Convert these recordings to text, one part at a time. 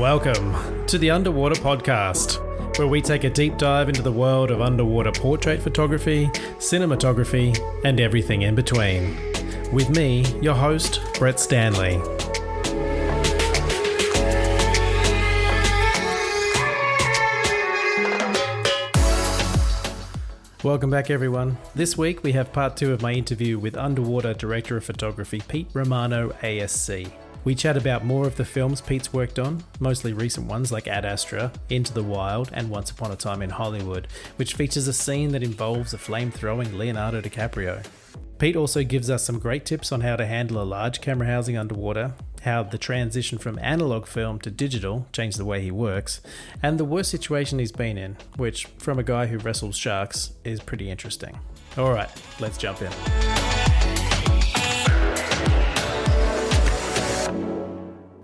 Welcome to the Underwater Podcast, where we take a deep dive into the world of underwater portrait photography, cinematography, and everything in between. With me, your host, Brett Stanley. Welcome back, everyone. This week we have part 2 of my interview with underwater director of photography Pete Romano, ASC. We chat about more of the films Pete's worked on, mostly recent ones like Ad Astra, Into the Wild, and Once Upon a Time in Hollywood, which features a scene that involves a flame-throwing Leonardo DiCaprio. Pete also gives us some great tips on how to handle a large camera housing underwater, how the transition from analog film to digital changed the way he works, and the worst situation he's been in, which, from a guy who wrestles sharks, is pretty interesting. Alright, let's jump in.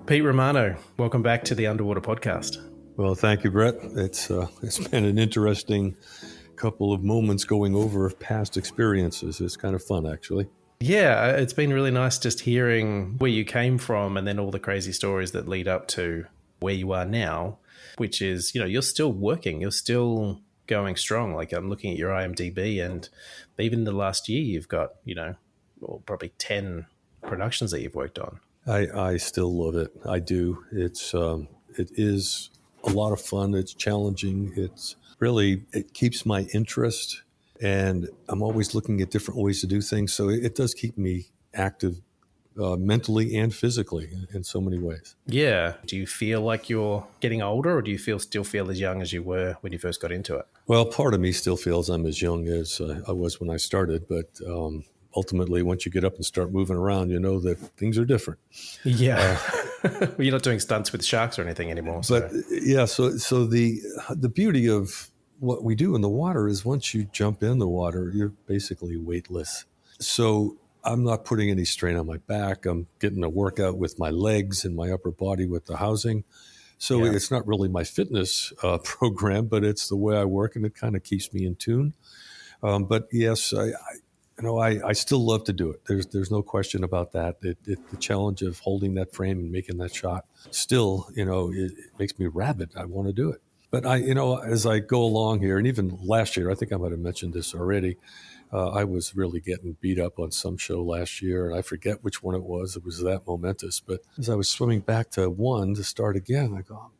Pete Romano, welcome back to the Underwater Podcast. Well, thank you, Brett. It's been an interesting couple of moments going over past experiences. It's kind of fun, actually. Yeah, it's been really nice just hearing where you came from and then all the crazy stories that lead up to where you are now, which is, you're still working, you're still going strong. Like I'm looking at your IMDb, and even the last year you've got, probably 10 productions that you've worked on. I still love it. I do. It is a lot of fun. It's challenging. It keeps my interest, and I'm always looking at different ways to do things. So it does keep me active mentally and physically in so many ways. Yeah. Do you feel like you're getting older, or do you still feel as young as you were when you first got into it? Well, part of me still feels I'm as young as I was when I started, but ultimately, once you get up and start moving around, you know that things are different. Yeah. You're not doing stunts with sharks or anything anymore. So. But yeah, so the beauty of what we do in the water is once you jump in the water, you're basically weightless. So I'm not putting any strain on my back. I'm getting a workout with my legs and my upper body with the housing. So It's not really my fitness program, but it's the way I work, and it kind of keeps me in tune. But yes, I still love to do it. There's no question about that. The challenge of holding that frame and making that shot still, it makes me rabid. I want to do it. But as I go along here, and even last year, I think I might have mentioned this already, I was really getting beat up on some show last year, and I forget which one it was. It was that momentous. But as I was swimming back to one to start again, I go,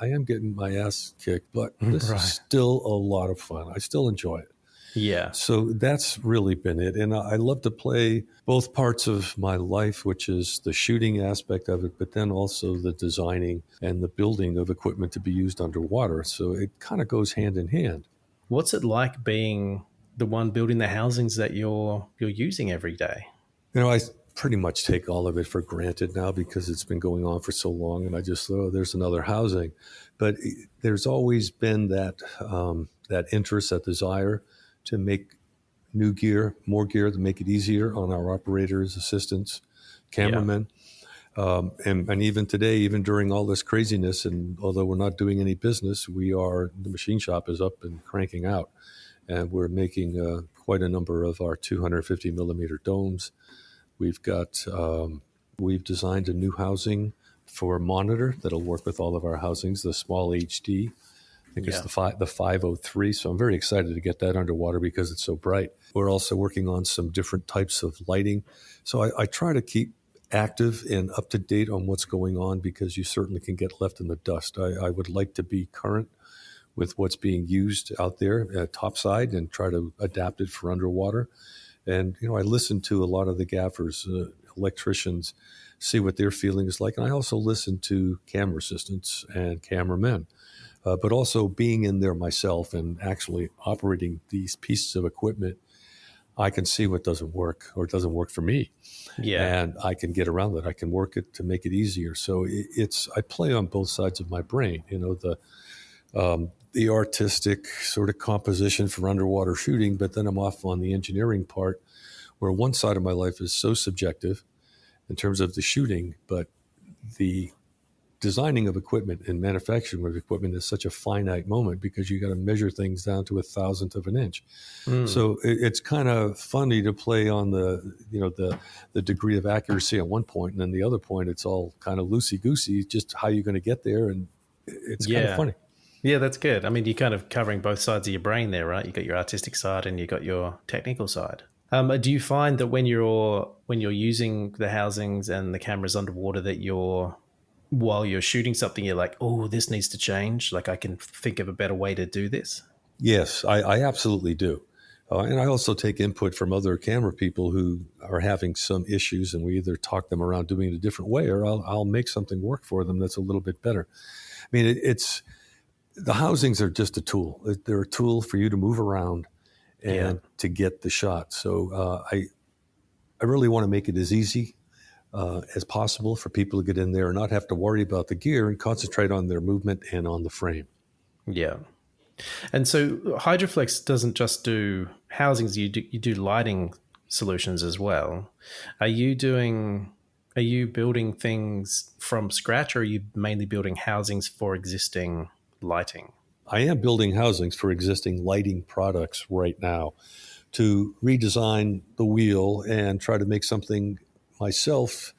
I am getting my ass kicked, but this is still a lot of fun. I still enjoy it. Yeah. So that's really been it. And I love to play both parts of my life, which is the shooting aspect of it, but then also the designing and the building of equipment to be used underwater. So it kind of goes hand in hand. What's it like being the one building the housings that you're using every day? I pretty much take all of it for granted now because it's been going on for so long, and I just thought, there's another housing. But there's always been that interest, that desire to make new gear, more gear, to make it easier on our operators, assistants, cameramen. Yeah. And even today, even during all this craziness, and although we're not doing any business, the machine shop is up and cranking out. And we're making quite a number of our 250 millimeter domes. We've designed a new housing for monitor that'll work with all of our housings, the small HD. I think it's the 503, so I'm very excited to get that underwater because it's so bright. We're also working on some different types of lighting. So I try to keep active and up to date on what's going on because you certainly can get left in the dust. I would like to be current with what's being used out there topside and try to adapt it for underwater. And, I listen to a lot of the gaffers, electricians, see what their feeling is like. And I also listen to camera assistants and cameramen. But also being in there myself and actually operating these pieces of equipment, I can see what doesn't work or it doesn't work for me. Yeah. And I can get around it. I can work it to make it easier. So I play on both sides of my brain, the artistic sort of composition for underwater shooting, but then I'm off on the engineering part where one side of my life is so subjective in terms of the shooting, but the designing of equipment and manufacturing of equipment is such a finite moment because you got to measure things down to 1,000th of an inch. So it's kind of funny to play on the degree of accuracy at one point, and then the other point, it's all kind of loosey-goosey, just how you're going to get there, and it's kind of funny. Yeah, that's good. I mean, you're kind of covering both sides of your brain there, right? You got your artistic side and you got your technical side. Do you find that when you're using the housings and the cameras underwater, that while you're shooting something, you're like, oh, this needs to change. Like, I can think of a better way to do this. Yes, I absolutely do. And I also take input from other camera people who are having some issues, and we either talk them around doing it a different way, or I'll make something work for them that's a little bit better. I mean, the housings are just a tool. They're a tool for you to move around and to get the shot. So I really want to make it as easy as possible for people to get in there and not have to worry about the gear and concentrate on their movement and on the frame. Yeah. And so Hydroflex doesn't just do housings, you do lighting solutions as well. Are you building things from scratch, or are you mainly building housings for existing lighting? I am building housings for existing lighting products right now to redesign the wheel and try to make something myself.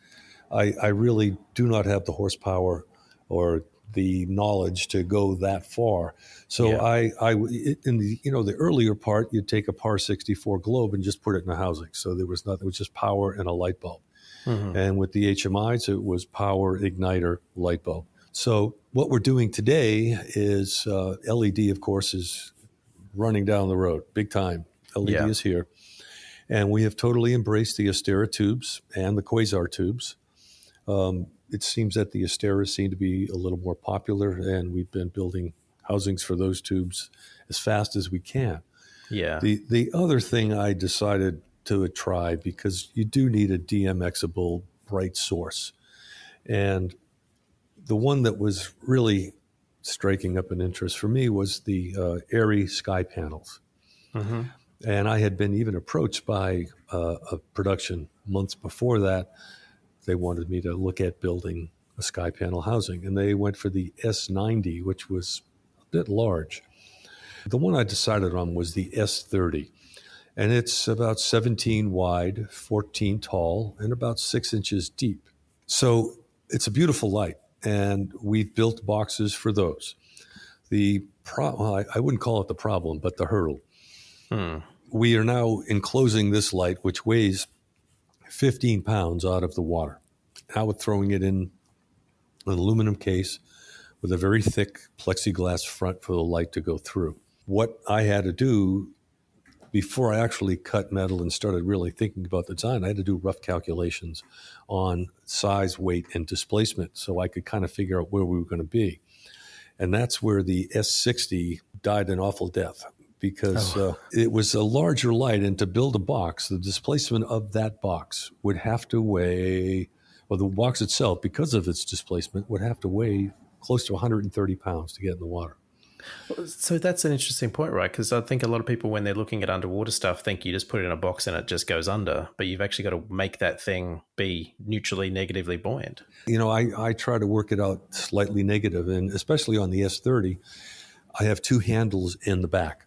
I really do not have the horsepower or the knowledge to go that far. So in the earlier part, you'd take a Par 64 globe and just put it in a housing. So there was nothing, it was just power and a light bulb. Mm-hmm. And with the HMIs, it was power, igniter, light bulb. So what we're doing today is LED, of course, is running down the road, big time. LED is here. And we have totally embraced the Astera tubes and the Quasar tubes. It seems that the Asteras seem to be a little more popular, and we've been building housings for those tubes as fast as we can. Yeah. The other thing I decided to try, because you do need a DMX-able bright source. And the one that was really striking up an interest for me was the Airy sky panels. Mm-hmm. And I had been even approached by a production months before that. They wanted me to look at building a sky panel housing, and they went for the S90, which was a bit large. The one I decided on was the S30, and it's about 17 wide, 14 tall, and about 6 inches deep. So it's a beautiful light, and we've built boxes for those. I wouldn't call it the problem, but the hurdle. We are now enclosing this light, which weighs 15 pounds out of the water. Now we're throwing it in an aluminum case with a very thick plexiglass front for the light to go through. What I had to do before I actually cut metal and started really thinking about the design, I had to do rough calculations on size, weight, and displacement so I could kind of figure out where we were going to be. And that's where the S60 died an awful death, because it was a larger light, and to build a box, the displacement of that box would have to weigh, well, the box itself, because of its displacement, would have to weigh close to 130 pounds to get in the water. So that's an interesting point, right? Because I think a lot of people, when they're looking at underwater stuff, think you just put it in a box and it just goes under, but you've actually got to make that thing be neutrally, negatively buoyant. You know, I try to work it out slightly negative, and especially on the S30, I have two handles in the back.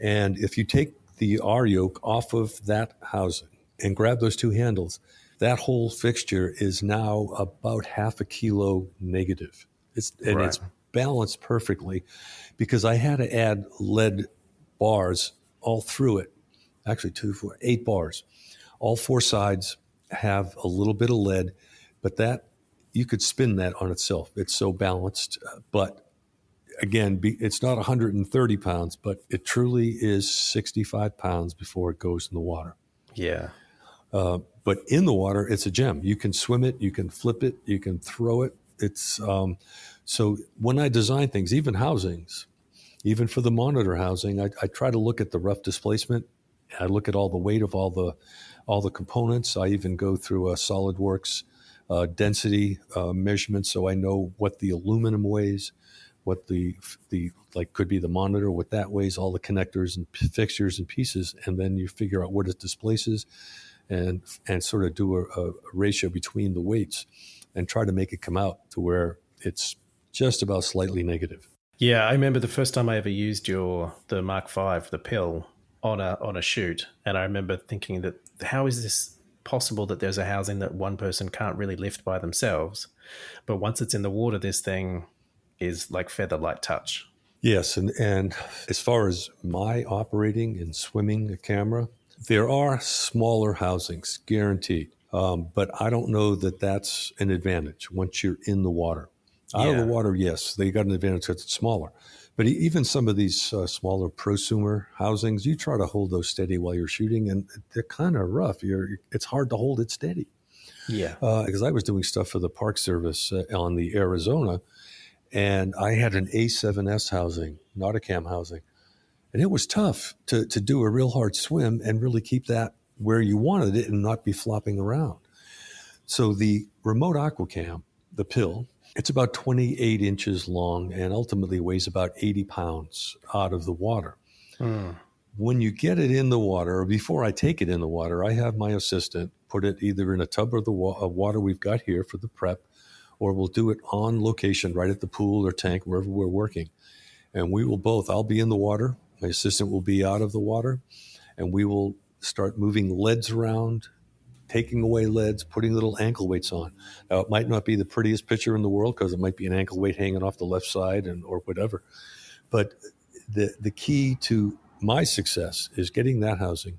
And if you take the R yoke off of that housing and grab those two handles, that whole fixture is now about half a kilo negative. It's balanced perfectly, because I had to add lead bars all through it. Actually, 8 bars. All 4 sides have a little bit of lead, but that you could spin that on itself. It's so balanced, but again, it's not 130 pounds, but it truly is 65 pounds before it goes in the water. Yeah. But in the water, it's a gem. You can swim it, you can flip it, you can throw it. It's so when I design things, even housings, even for the monitor housing, I try to look at the rough displacement. I look at all the weight of all the components. I even go through a SolidWorks density measurement, so I know what the aluminum weighs, what the could be the monitor, what that weighs, all the connectors and fixtures and pieces, and then you figure out what it displaces, and sort of do a ratio between the weights, and try to make it come out to where It's just about slightly negative. Yeah, I remember the first time I ever used the Mark V, the pill, on a shoot, and I remember thinking that how is this possible that there's a housing that one person can't really lift by themselves, but once it's in the water, this thing is like feather light touch. Yes, and as far as my operating and swimming a camera, there are smaller housings, guaranteed. But I don't know that that's an advantage once you're in the water. Out of the Yeah, water, yes, they got an advantage because it's smaller. But even some of these smaller prosumer housings, you try to hold those steady while you're shooting, and they're kind of rough. It's hard to hold it steady. yeah, Because I was doing stuff for the Park Service on the Arizona, and I had an A7S housing, not a cam housing. And it was tough to do a real hard swim and really keep that where you wanted it and not be flopping around. So the remote aquacam, the pill, it's about 28 inches long and ultimately weighs about 80 pounds out of the water. mm, When you get it in the water, or before I take it in the water, I have my assistant put it either in a tub of water we've got here for the prep, or we'll do it on location right at the pool or tank, wherever we're working. And we will both, I'll be in the water, my assistant will be out of the water, and we will start moving leads around, taking away leads, putting little ankle weights on. Now, it might not be the prettiest picture in the world because it might be an ankle weight hanging off the left side or whatever. But the key to my success is getting that housing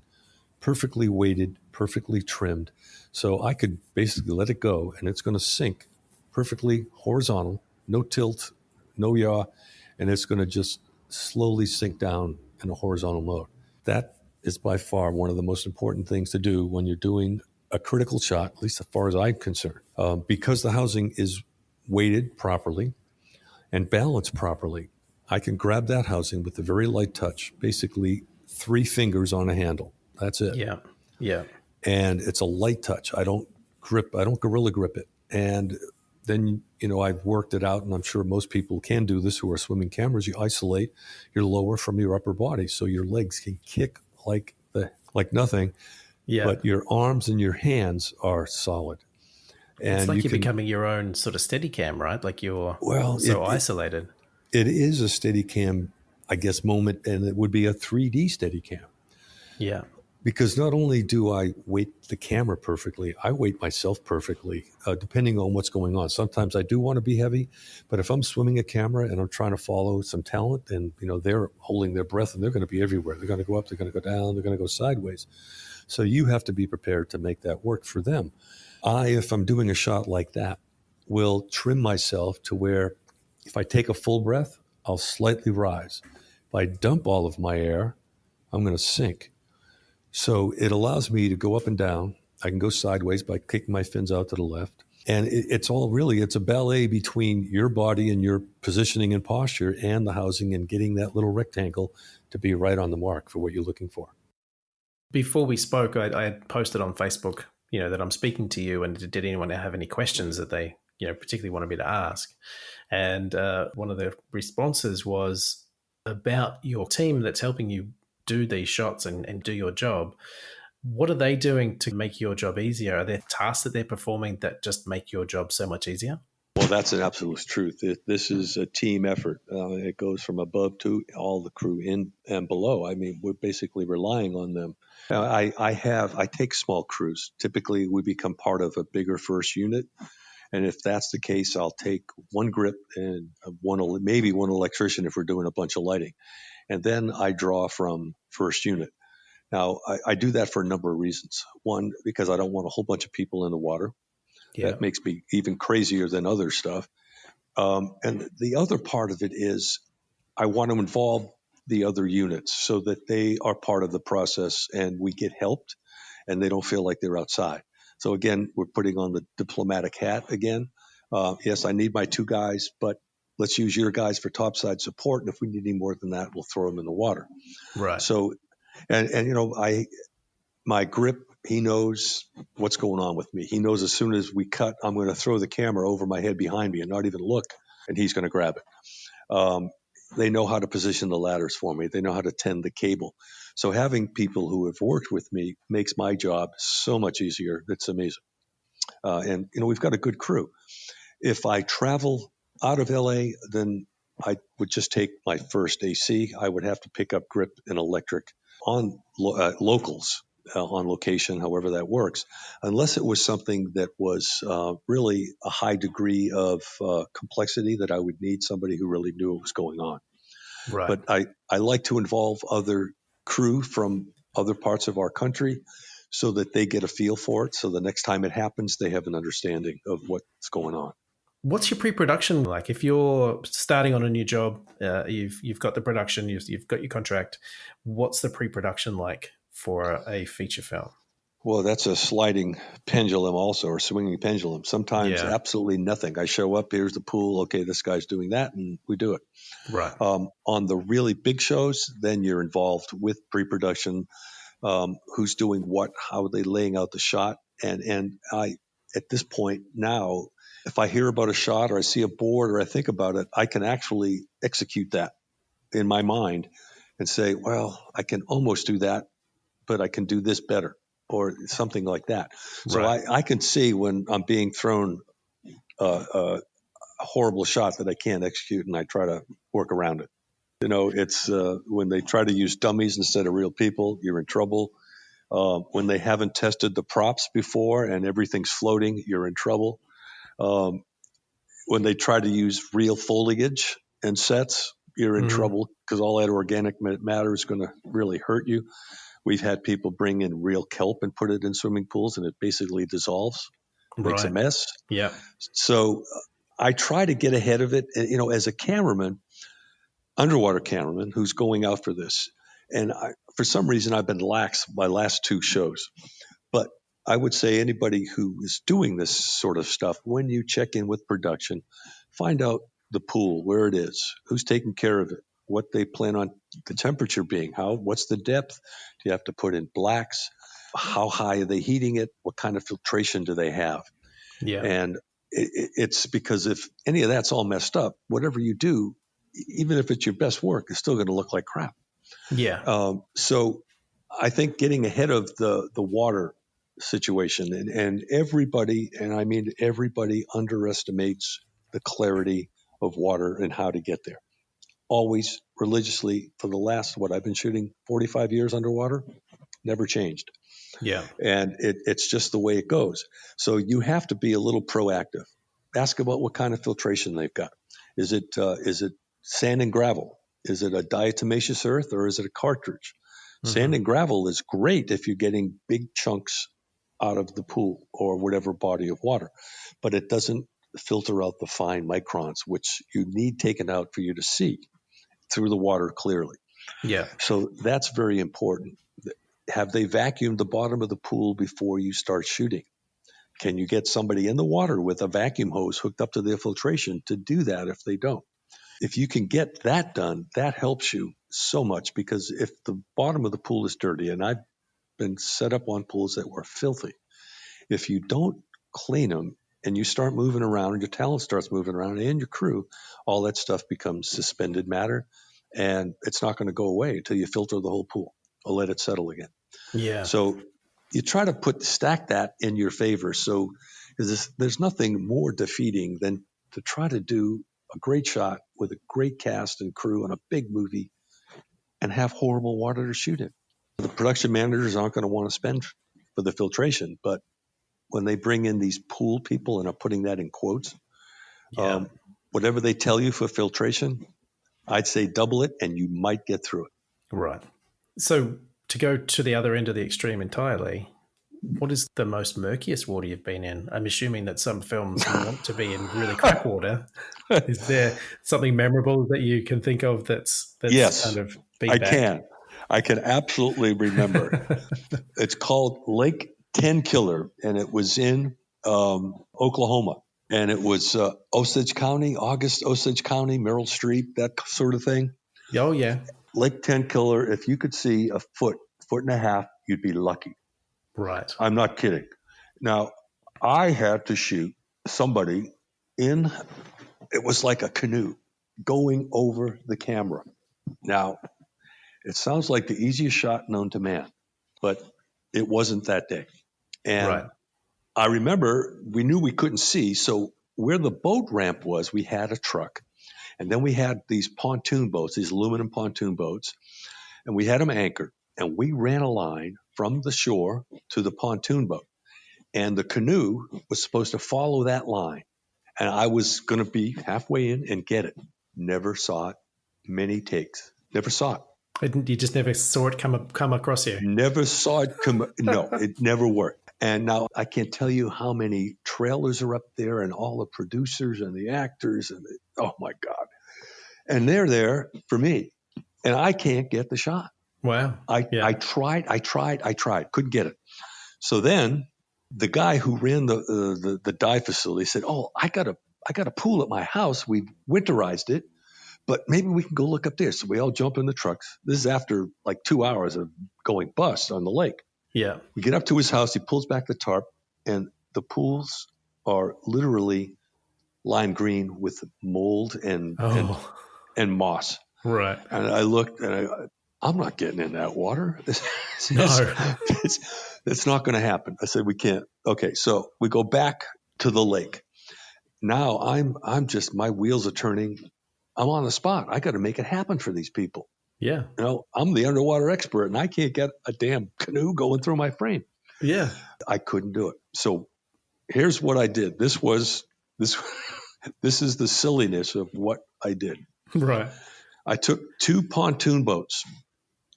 perfectly weighted, perfectly trimmed. So I could basically let it go and it's going to sink perfectly horizontal, no tilt, no yaw, and it's going to just slowly sink down in a horizontal mode. That is by far one of the most important things to do when you're doing a critical shot, at least as far as I'm concerned, because the housing is weighted properly and balanced properly. I can grab that housing with a very light touch, basically 3 fingers on a handle. That's it. yeah, yeah, And it's a light touch. I don't gorilla grip it. And then, I've worked it out, and I'm sure most people can do this who are swimming cameras. You isolate your lower from your upper body so your legs can kick like nothing, yeah. but your arms and your hands are solid. It's And like you you're can, becoming your own sort of steady cam, right? Like you're well, so isolated. it is a steady cam, I guess, moment, and it would be a 3D steady cam. Yeah, Because not only do I weight the camera perfectly, I weight myself perfectly, depending on what's going on. Sometimes I do want to be heavy, but if I'm swimming a camera and I'm trying to follow some talent and, they're holding their breath and they're going to be everywhere. They're going to go up, they're going to go down, they're going to go sideways. So you have to be prepared to make that work for them. If I'm doing a shot like that, will trim myself to where if I take a full breath, I'll slightly rise. If I dump all of my air, I'm going to sink. So it allows me to go up and down. I can go sideways by kicking my fins out to the left. And it's a ballet between your body and your positioning and posture and the housing and getting that little rectangle to be right on the mark for what you're looking for. before we spoke, I had posted on Facebook, that I'm speaking to you, and did anyone have any questions that they, particularly wanted me to ask? And one of the responses was about your team that's helping you do these shots and do your job. What are they doing to make your job easier? Are there tasks that they're performing that just make your job so much easier? Well, that's an absolute truth. This is a team effort. It goes from above to all the crew in and below. I mean, we're basically relying on them. I take small crews. Typically, we become part of a bigger first unit. And if that's the case, I'll take one grip and maybe one electrician if we're doing a bunch of lighting. And then I draw from first unit. Now, I do that for a number of reasons. One, because I don't want a whole bunch of people in the water. Yeah. That makes me even crazier than other stuff. And the other part of it is I want to involve the other units so that they are part of the process and we get helped and they don't feel like they're outside. So again, we're putting on the diplomatic hat again. Yes, I need my 2 guys, but let's use your guys for topside support. And if we need any more than that, we'll throw them in the water. Right. So, my grip, he knows what's going on with me. He knows as soon as we cut, I'm going to throw the camera over my head behind me and not even look, and he's going to grab it. They know how to position the ladders for me. They know how to tend the cable. So having people who have worked with me makes my job so much easier. It's amazing. And we've got a good crew. If I travel out of LA, then I would just take my first AC. I would have to pick up grip and electric on locals, on location, however that works, unless it was something that was really a high degree of complexity that I would need somebody who really knew what was going on. Right. But I like to involve other crew from other parts of our country so that they get a feel for it. So the next time it happens, they have an understanding of what's going on. What's your pre-production like? If you're starting on a new job, you've got the production, you've got your contract. What's the pre-production like for a feature film? Well, that's a sliding pendulum also, or swinging pendulum. Sometimes absolutely nothing. I show up, here's the pool. Okay, this guy's doing that, and we do it. Right. On the really big shows, then you're involved with pre-production, who's doing what, how are they laying out the shot. And I, at this point now, if I hear about a shot or I see a board or I think about it, I can actually execute that in my mind and say, well, I can almost do that, but I can do this better or something like that. So Right. I can see when I'm being thrown a horrible shot that I can't execute, and I try to work around it. It's when they try to use dummies instead of real people, you're in trouble. When they haven't tested the props before and everything's floating, you're in trouble. When they try to use real foliage and sets, you're in trouble because all that organic matter is going to really hurt you. We've had people bring in real kelp and put it in swimming pools, and it basically dissolves, makes a mess. Yeah. So I try to get ahead of it. And, as a cameraman, underwater cameraman who's going out for this, and for some reason I've been lax my last two shows. But I would say anybody who is doing this sort of stuff, when you check in with production, find out the pool, where it is, who's taking care of it, what they plan on the temperature being, what's the depth, do you have to put in blacks, how high are they heating it, what kind of filtration do they have. Yeah. And it's because if any of that's all messed up, whatever you do, even if it's your best work, it's still going to look like crap. Yeah. So I think getting ahead of the water situation, and everybody, and I mean everybody, underestimates the clarity of water and how to get there. Always religiously for the last, I've been shooting 45 years underwater, never changed. Yeah. And it's just the way it goes. So you have to be a little proactive. Ask about what kind of filtration they've got. Is it sand and gravel? Is it a diatomaceous earth or is it a cartridge? Sand and gravel is great if you're getting big chunks out of the pool or whatever body of water, but it doesn't filter out the fine microns, which you need taken out for you to see through the water clearly. Yeah. So that's very important. Have they vacuumed the bottom of the pool before you start shooting? Can you get somebody in the water with a vacuum hose hooked up to their filtration to do that if they don't? If you can get that done, that helps you so much, because if the bottom of the pool is dirty, and I've been set up on pools that were filthy, if you don't clean them and you start moving around and your talent starts moving around and your crew, all that stuff becomes suspended matter, and it's not going to go away until you filter the whole pool or let it settle again. Yeah. So you try to stack that in your favor. So there's nothing more defeating than to try to do a great shot with a great cast and crew on a big movie and have horrible water to shoot in. The production managers aren't going to want to spend for the filtration, but when they bring in these pool people, and I'm putting that in quotes, whatever they tell you for filtration, I'd say double it and you might get through it. Right. So to go to the other end of the extreme entirely, what is the most murkiest water you've been in? I'm assuming that some films want to be in really crap water. Is there something memorable that you can think of that's yes, kind of beat back? I can absolutely remember. It's called Lake Tenkiller, and it was in Oklahoma. And it was Osage County, Merrill Street, that sort of thing. Oh, yeah. Lake Tenkiller, if you could see a foot and a half, you'd be lucky. Right. I'm not kidding. Now, I had to shoot somebody it was like a canoe going over the camera. Now, it sounds like the easiest shot known to man, but it wasn't that day. And right. I remember we knew we couldn't see, so where the boat ramp was, we had a truck. And then we had these pontoon boats, these aluminum pontoon boats, and we had them anchored. And we ran a line from the shore to the pontoon boat. And the canoe was supposed to follow that line. And I was going to be halfway in and get it. Never saw it. Many takes. Never saw it. You just never saw it come across you? Never saw it come. No, it never worked. And now I can't tell you how many trailers are up there and all the producers and the actors. Oh, my God. And they're there for me. And I can't get the shot. Wow. I tried. Couldn't get it. So then the guy who ran the dive facility said, "Oh, I got a pool at my house. We've winterized it, but maybe we can go look up there." So we all jump in the trucks. This is after like 2 hours of going bust on the lake. Yeah. We get up to his house. He pulls back the tarp, and the pools are literally lime green with mold and moss. Right. And I looked, and I'm not getting in that water. No. It's not going to happen. I said, we can't. Okay, so we go back to the lake. Now I'm just, my wheels are turning. I'm on the spot. I got to make it happen for these people. Yeah. You know, I'm the underwater expert, and I can't get a damn canoe going through my frame. Yeah. I couldn't do it. So here's what I did. This is the silliness of what I did. Right. I took 2 pontoon boats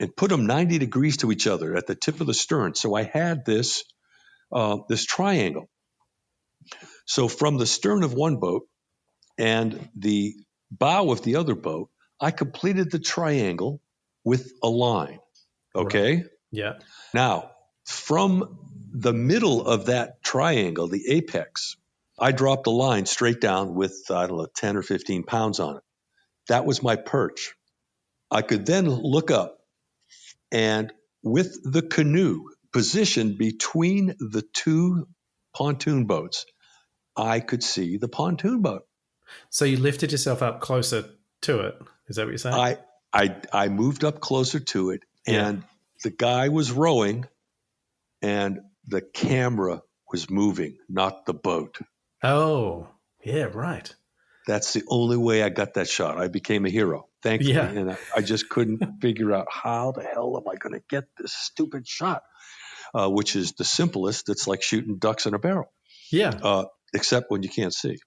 and put them 90 degrees to each other at the tip of the stern. So I had this triangle. So from the stern of one boat and the bow of the other boat, I completed the triangle with a line. Okay? Right. Yeah. Now, from the middle of that triangle, the apex, I dropped a line straight down with, 10 or 15 pounds on it. That was my perch. I could then look up, and with the canoe positioned between the 2 pontoon boats, I could see the pontoon boat. So you lifted yourself up closer to it. Is that what you're saying? I moved up closer to it, and the guy was rowing, and the camera was moving, not the boat. Oh, yeah, right. That's the only way I got that shot. I became a hero, thankfully. Yeah. And I just couldn't figure out how the hell am I going to get this stupid shot, which is the simplest. It's like shooting ducks in a barrel. Yeah. Except when you can't see.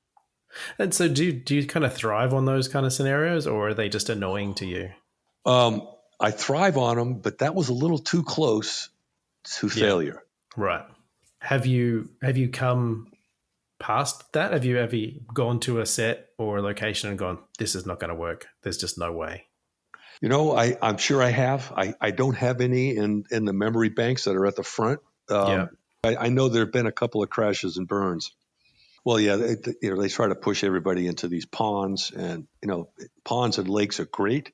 And so do you kind of thrive on those kind of scenarios, or are they just annoying to you? I thrive on them, but that was a little too close to failure. Right. Have you come past that? Have you gone to a set or a location and gone, this is not going to work? There's just no way. You know, I'm sure I have. I don't have any in the memory banks that are at the front. I know there have been a couple of crashes and burns. Well, yeah, they try to push everybody into these ponds, and ponds and lakes are great,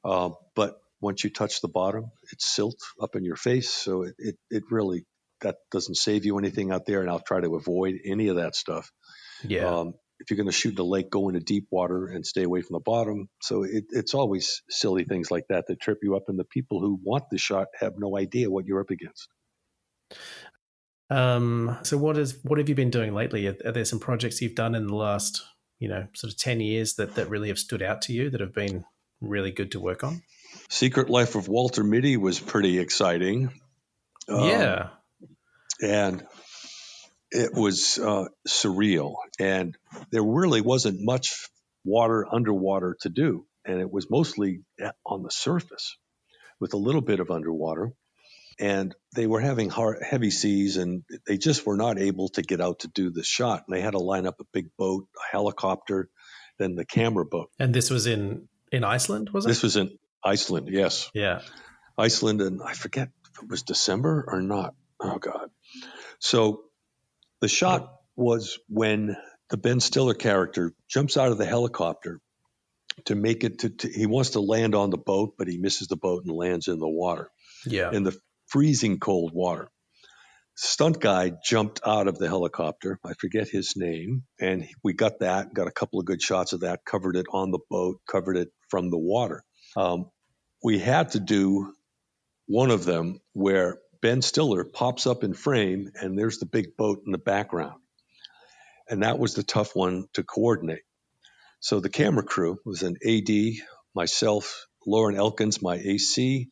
but once you touch the bottom, it's silt up in your face. So it really, that doesn't save you anything out there, and I'll try to avoid any of that stuff. Yeah. If you're going to shoot in the lake, go into deep water and stay away from the bottom. So it's always silly things like that trip you up, and the people who want the shot have no idea what you're up against. So what have you been doing lately? Are there some projects you've done in the last, sort of 10 years that really have stood out to you, that have been really good to work on? Secret Life of Walter Mitty was pretty exciting. Yeah. And it was surreal. And there really wasn't much underwater to do. And it was mostly on the surface with a little bit of underwater. And they were having heavy seas, and they just were not able to get out to do the shot. And they had to line up a big boat, a helicopter, then the camera boat. And this was in Iceland, was it? This was in Iceland, yes. Yeah. Iceland, and I forget if it was December or not. Oh, God. So the shot was when the Ben Stiller character jumps out of the helicopter to make it he wants to land on the boat, but he misses the boat and lands in the water. Yeah. In the freezing cold water. Stunt guy jumped out of the helicopter. I forget his name. And we got a couple of good shots of that, covered it on the boat, covered it from the water. We had to do one of them where Ben Stiller pops up in frame, and there's the big boat in the background. And that was the tough one to coordinate. So the camera crew was an AD, myself, Lauren Elkins, my AC.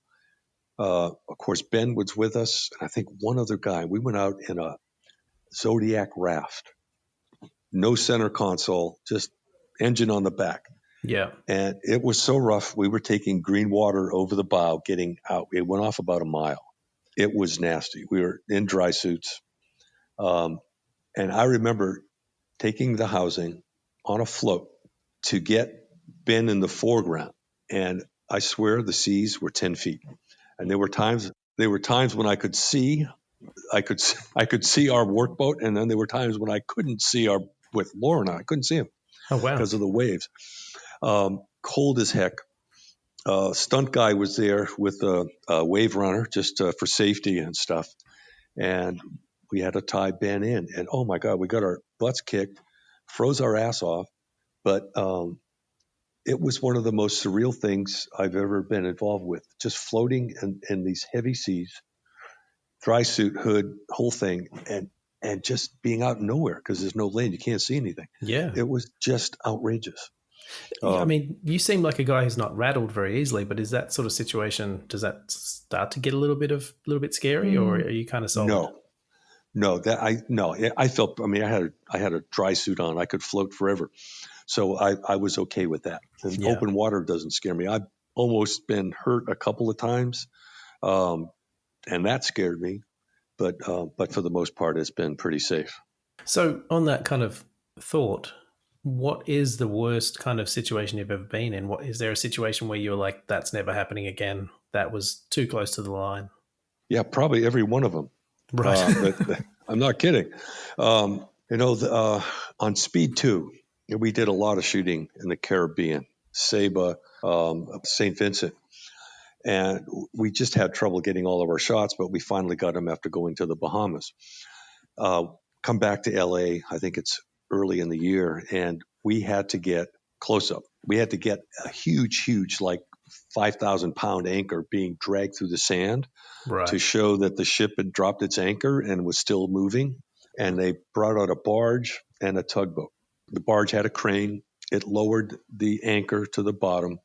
Of course, Ben was with us, and I think one other guy. We went out in a Zodiac raft, no center console, just engine on the back. Yeah. And it was so rough. We were taking green water over the bow, getting out. It went off about a mile. It was nasty. We were in dry suits. And I remember taking the housing on a float to get Ben in the foreground. And I swear the seas were 10 feet. And there were times when I could see our workboat, and then there were times when I couldn't see with Lauren. I couldn't see him Oh, wow. because of the waves. Cold as heck. Stunt guy was there with a wave runner just for safety and stuff. And we had to tie Ben in. And oh my God, we got our butts kicked, froze our ass off. But it was one of the most surreal things I've ever been involved with, just floating in these heavy seas, dry suit, hood, whole thing, and just being out nowhere because there's no land. You can't see anything. Yeah. It was just outrageous. I mean, you seem like a guy who's not rattled very easily, but is that sort of situation, does that start to get a little bit scary, or are you kind of solid? No, I felt, I mean, I had a dry suit on. I could float forever. So I was okay with that. And open water doesn't scare me. I've almost been hurt a couple of times. And that scared me. But for the most part, it's been pretty safe. So on that kind of thought, what is the worst kind of situation you've ever been in? Is there a situation where you're like, that's never happening again? That was too close to the line. Yeah, probably every one of them. Right. I'm not kidding. On Speed 2, we did a lot of shooting in the Caribbean, Saba, St. Vincent. And we just had trouble getting all of our shots, but we finally got them after going to the Bahamas. Come back to LA, I think it's early in the year, and we had to get close up. We had to get a huge, like 5,000 pound anchor being dragged through the sand to show that the ship had dropped its anchor and was still moving. And they brought out a barge and a tugboat. The barge had a crane. It lowered the anchor to the bottom,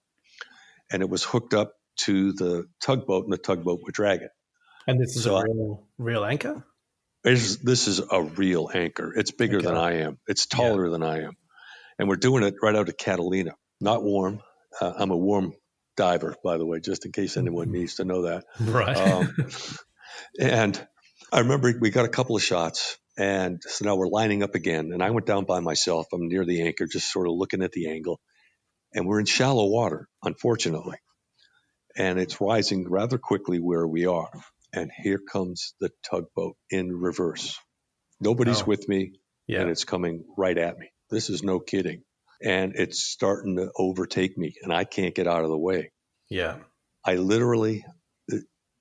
and it was hooked up to the tugboat, and the tugboat would drag it. And this is a real anchor? This is a real anchor. It's bigger than I am. It's taller than I am. And we're doing it right out of Catalina. Not warm. I'm a warm diver, by the way, just in case anyone needs to know that. Right. And I remember we got a couple of shots, and so now we're lining up again. And I went down by myself. I'm near the anchor, just sort of looking at the angle. And we're in shallow water, unfortunately. And it's rising rather quickly where we are. And here comes the tugboat in reverse. Nobody's with me, and it's coming right at me. This is no kidding. And it's starting to overtake me, and I can't get out of the way. Yeah. I literally,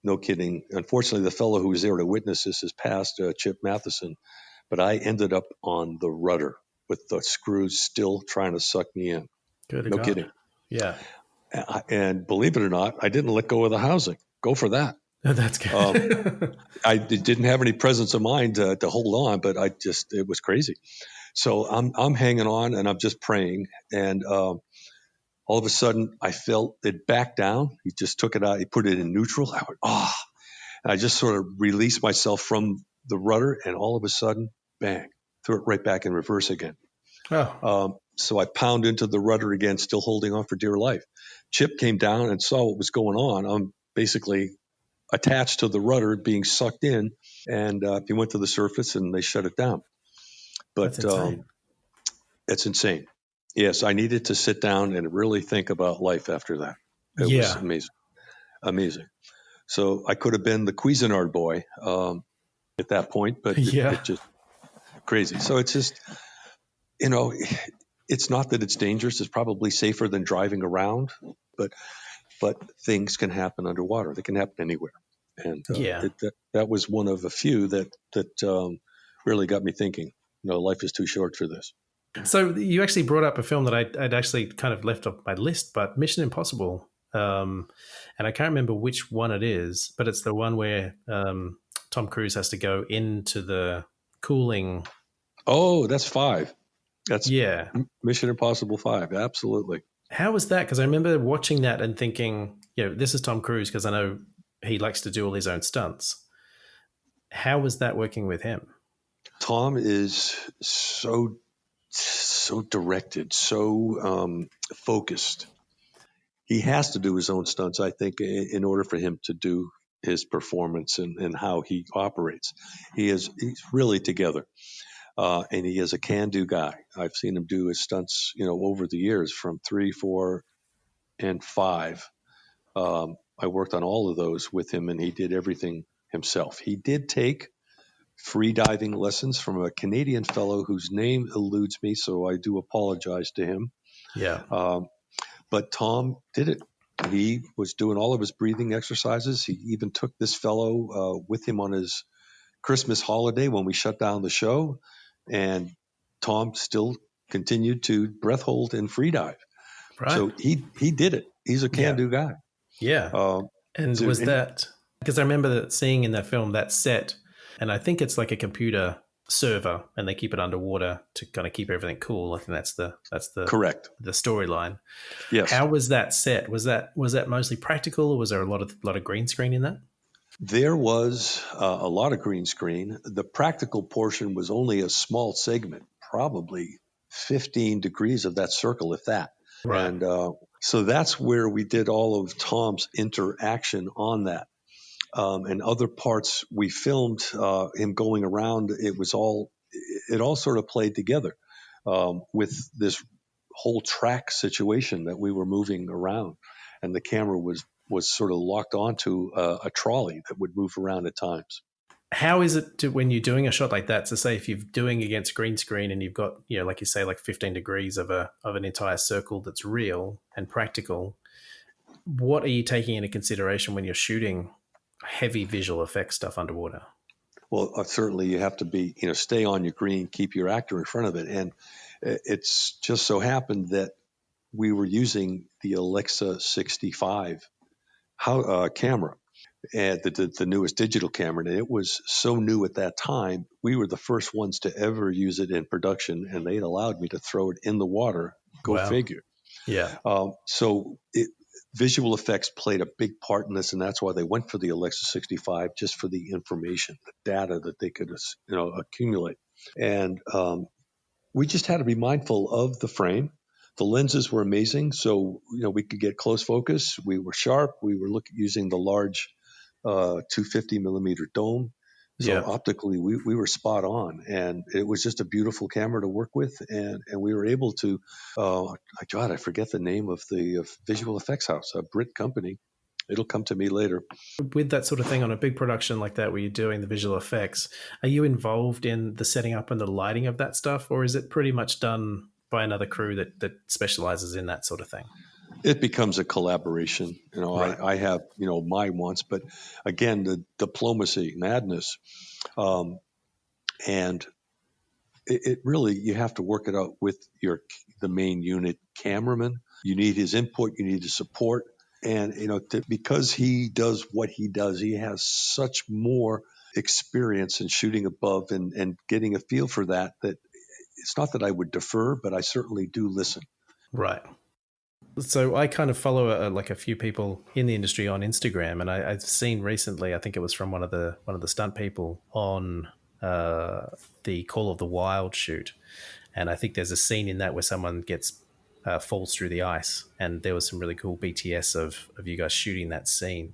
no kidding. Unfortunately, the fellow who was there to witness this has passed, Chip Matheson, but I ended up on the rudder with the screws still trying to suck me in. Good. No kidding. Yeah. And believe it or not, I didn't let go of the housing. Go for that. That's good. I didn't have any presence of mind to hold on, but it was crazy. So I'm hanging on, and I'm just praying. And all of a sudden, I felt it back down. He just took it out. He put it in neutral. I went, and I just sort of released myself from the rudder, and all of a sudden, bang, threw it right back in reverse again. So I pound into the rudder again, still holding on for dear life. Chip came down and saw what was going on. I'm basically attached to the rudder being sucked in, and he went to the surface and they shut it down. But it's insane. Yes, I needed to sit down and really think about life after that. It was amazing. So I could have been the Cuisinart boy at that point, but it just crazy. So it's just, it's not that it's dangerous. It's probably safer than driving around, but things can happen underwater. They can happen anywhere. And that was one of a few that really got me thinking, life is too short for this. So you actually brought up a film that I'd actually kind of left off my list, but Mission Impossible. And I can't remember which one it is, but it's the one where Tom Cruise has to go into the cooling Oh, that's 5. That's Yeah. Mission Impossible 5. Absolutely. How was that? Because I remember watching that and thinking, this is Tom Cruise, because I know he likes to do all his own stunts. How was that working with him? Tom is so directed, so focused. He has to do his own stunts, I think, in order for him to do his performance and how he operates. He's really together. And he is a can-do guy. I've seen him do his stunts, over the years from 3, 4, and 5. I worked on all of those with him, and he did everything himself. He did take free diving lessons from a Canadian fellow whose name eludes me, so I do apologize to him. Yeah. But Tom did it. He was doing all of his breathing exercises. He even took this fellow with him on his Christmas holiday when we shut down the show, and Tom still continued to breath hold and free dive. Right. So he did it. He's a can-do guy. Yeah. And was that because I remember seeing in that film that set, and I think it's like a computer server, and they keep it underwater to kind of keep everything cool. I think that's the correct the storyline. Yes. How was that set? Was that mostly practical, or was there a lot of green screen in that? There was a lot of green screen. The practical portion was only a small segment, probably 15 degrees of that circle, if that. Right. And so that's where we did all of Tom's interaction on that. And other parts we filmed him going around. It all sort of played together with this whole track situation that we were moving around, and the camera was sort of locked onto a trolley that would move around at times. How is it when you're doing a shot like that, to say if you're doing against green screen and you've got, like you say, like 15 degrees of an entire circle that's real and practical, what are you taking into consideration when you're shooting heavy visual effects stuff underwater? Well, certainly you have to be, stay on your green, keep your actor in front of it. And it's just so happened that we were using the Alexa 65 camera, and the newest digital camera. And it was so new at that time. We were the first ones to ever use it in production, and they'd allowed me to throw it in the water. Go figure. Yeah. So visual effects played a big part in this, and that's why they went for the Alexa 65, just for the information, the data that they could, accumulate. And we just had to be mindful of the frame. The lenses were amazing, so we could get close focus. We were sharp. We were using the large 250 millimeter dome. So optically, we were spot on, and it was just a beautiful camera to work with, and we were able to. I forget the name of the visual effects house, a Brit company. It'll come to me later. With that sort of thing on a big production like that, where you're doing the visual effects, are you involved in the setting up and the lighting of that stuff, or is it pretty much done by another crew that specializes in that sort of thing? It becomes a collaboration. Right. I have, my wants, but again, the diplomacy, madness, and it really, you have to work it out with the main unit cameraman. You need his input, you need his support. And, because he does what he does, he has such more experience in shooting above and getting a feel for that it's not that I would defer, but I certainly do listen. Right. So I kind of follow a few people in the industry on Instagram, and I've seen recently, I think it was from one of the stunt people on the Call of the Wild shoot, and I think there's a scene in that where someone falls through the ice, and there was some really cool BTS of you guys shooting that scene.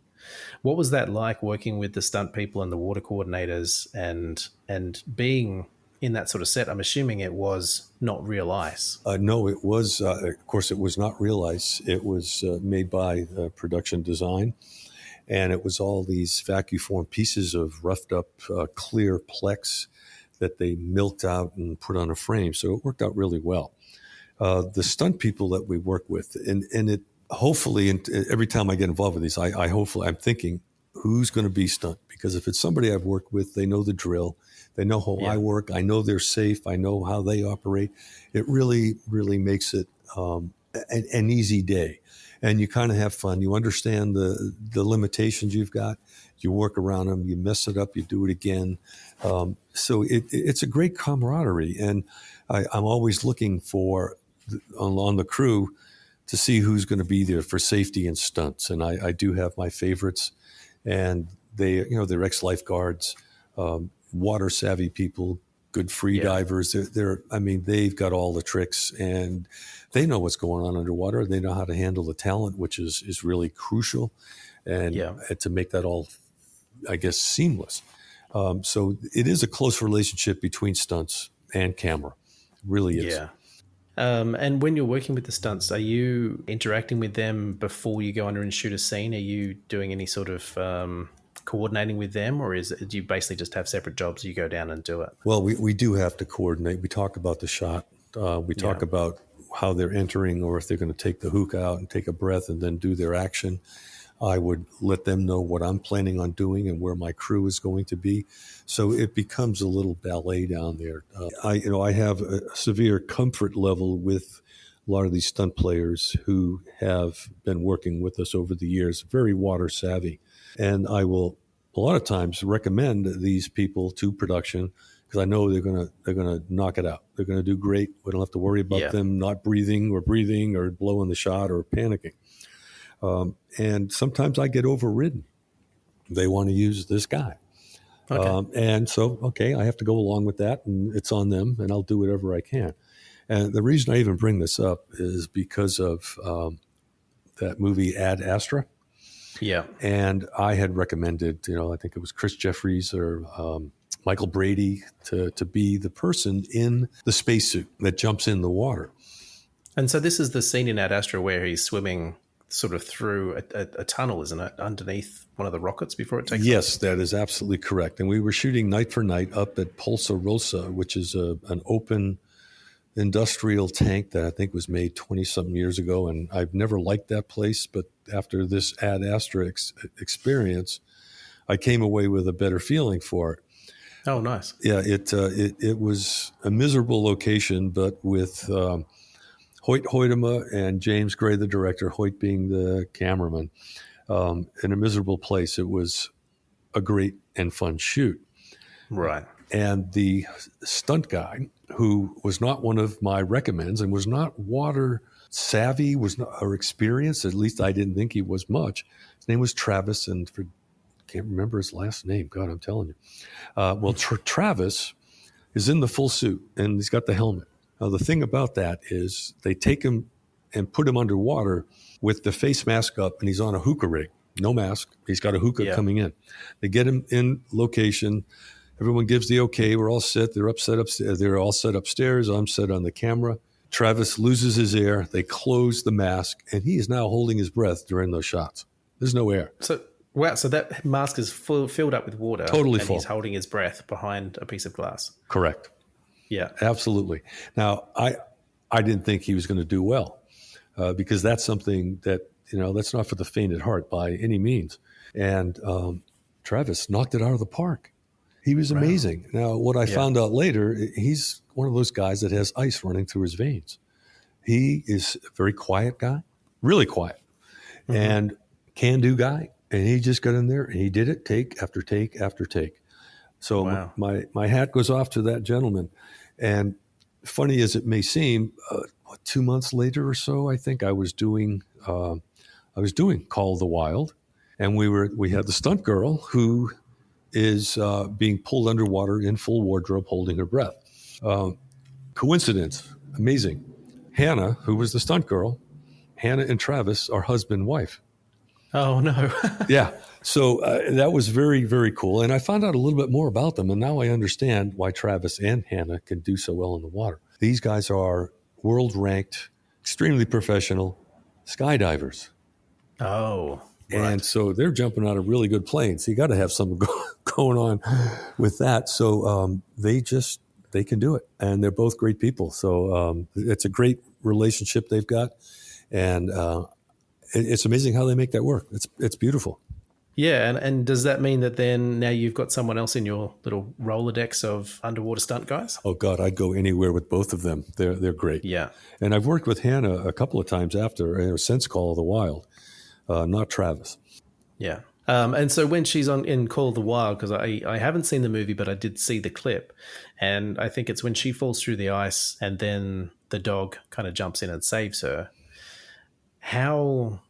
What was that like, working with the stunt people and the water coordinators and being in that sort of set? I'm assuming it was not real ice. No, it was, of course, it was not real ice. It was made by production design, and it was all these vacuum pieces of roughed up clear Plex that they milked out and put on a frame. So it worked out really well. The stunt people that we work with, and it hopefully, and every time I get involved with these, I'm thinking, who's going to be stunt? Because if it's somebody I've worked with, they know the drill. They know how I work. I know they're safe. I know how they operate. It really, really makes it an easy day. and you kind of have fun. You understand the limitations you've got. You work around them. You mess it up. You do it again. So it's a great camaraderie, and I'm always looking for on the crew to see who's going to be there for safety and stunts. And I do have my favorites, and they're ex-lifeguards, water savvy people, good free divers. They've got all the tricks, and they know what's going on underwater. They know how to handle the talent, which is really crucial, and to make that all, I guess, seamless. So it is a close relationship between stunts and camera. It really is. Yeah. And when you're working with the stunts, are you interacting with them before you go under and shoot a scene? Are you doing any sort of coordinating with them, or do you basically just have separate jobs? You go down and do it? Well, we do have to coordinate. We talk about the shot. We talk about how they're entering, or if they're going to take the hook out and take a breath and then do their action. I would let them know what I'm planning on doing and where my crew is going to be. So it becomes a little ballet down there. I have a severe comfort level with a lot of these stunt players who have been working with us over the years, very water savvy. And I will a lot of times recommend these people to production because I know they're gonna knock it out. They're gonna do great. We don't have to worry about them not breathing or blowing the shot or panicking. And sometimes I get overridden. They want to use this guy. Okay. And so, I have to go along with that, and it's on them, and I'll do whatever I can. And the reason I even bring this up is because of that movie Ad Astra. Yeah. And I had recommended, I think it was Chris Jeffries or Michael Brady to be the person in the spacesuit that jumps in the water. And so this is the scene in Ad Astra where he's swimming sort of through a tunnel, isn't it, underneath one of the rockets before it takes off? Yes, that is absolutely correct. And we were shooting night for night up at Polsa Rosa, which is an open industrial tank that I think was made 20-something years ago. And I've never liked that place, but after this Ad Astra experience, I came away with a better feeling for it. Oh, nice. Yeah, it was a miserable location, but with Hoyt Hoytema and James Gray, the director, Hoyt being the cameraman, in a miserable place. It was a great and fun shoot. Right. And the stunt guy, who was not one of my recommends and was not water savvy, or experienced, at least I didn't think he was much. His name was Travis, and can't remember his last name. God, I'm telling you. Travis is in the full suit, and he's got the helmet. Now, the thing about that is they take him and put him underwater with the face mask up, and he's on a hookah rig. No mask. He's got a hookah coming in. They get him in location. Everyone gives the okay. We're all set. They're upstairs. They're all set upstairs. I'm set on the camera. Travis loses his air. They close the mask, and he is now holding his breath during those shots. There's no air. So that mask is filled up with water. Totally full. And he's holding his breath behind a piece of glass. Correct. Yeah. Absolutely. Now, I didn't think he was going to do well because that's something that, that's not for the faint at heart by any means. And Travis knocked it out of the park. He was amazing. Now, what I found out later, he's one of those guys that has ice running through his veins. He is a very quiet guy, really quiet, and can-do guy. And he just got in there and he did it take after take after take. So my hat goes off to that gentleman. And funny as it may seem, 2 months later or so, I think I was doing Call of the Wild, and we had the stunt girl who is being pulled underwater in full wardrobe, holding her breath. Coincidence, amazing. Hannah, who was the stunt girl, Hannah and Travis are husband and wife. Oh, no. Yeah. So that was very, very cool. And I found out a little bit more about them. And now I understand why Travis and Hannah can do so well in the water. These guys are world-ranked, extremely professional skydivers. Oh, right. And so they're jumping out of really good planes. So you got to have something going on with that. So they can do it. And they're both great people. So it's a great relationship they've got. And it's amazing how they make that work. It's beautiful. Yeah, and does that mean that then now you've got someone else in your little Rolodex of underwater stunt guys? Oh God, I'd go anywhere with both of them. They're great. Yeah, And I've worked with Hannah a couple of times after, since Call of the Wild, not Travis. yeah. And so when she's on in Call of the Wild, because I haven't seen the movie, but I did see the clip, and I think it's when she falls through the ice and then the dog kind of jumps in and saves her. How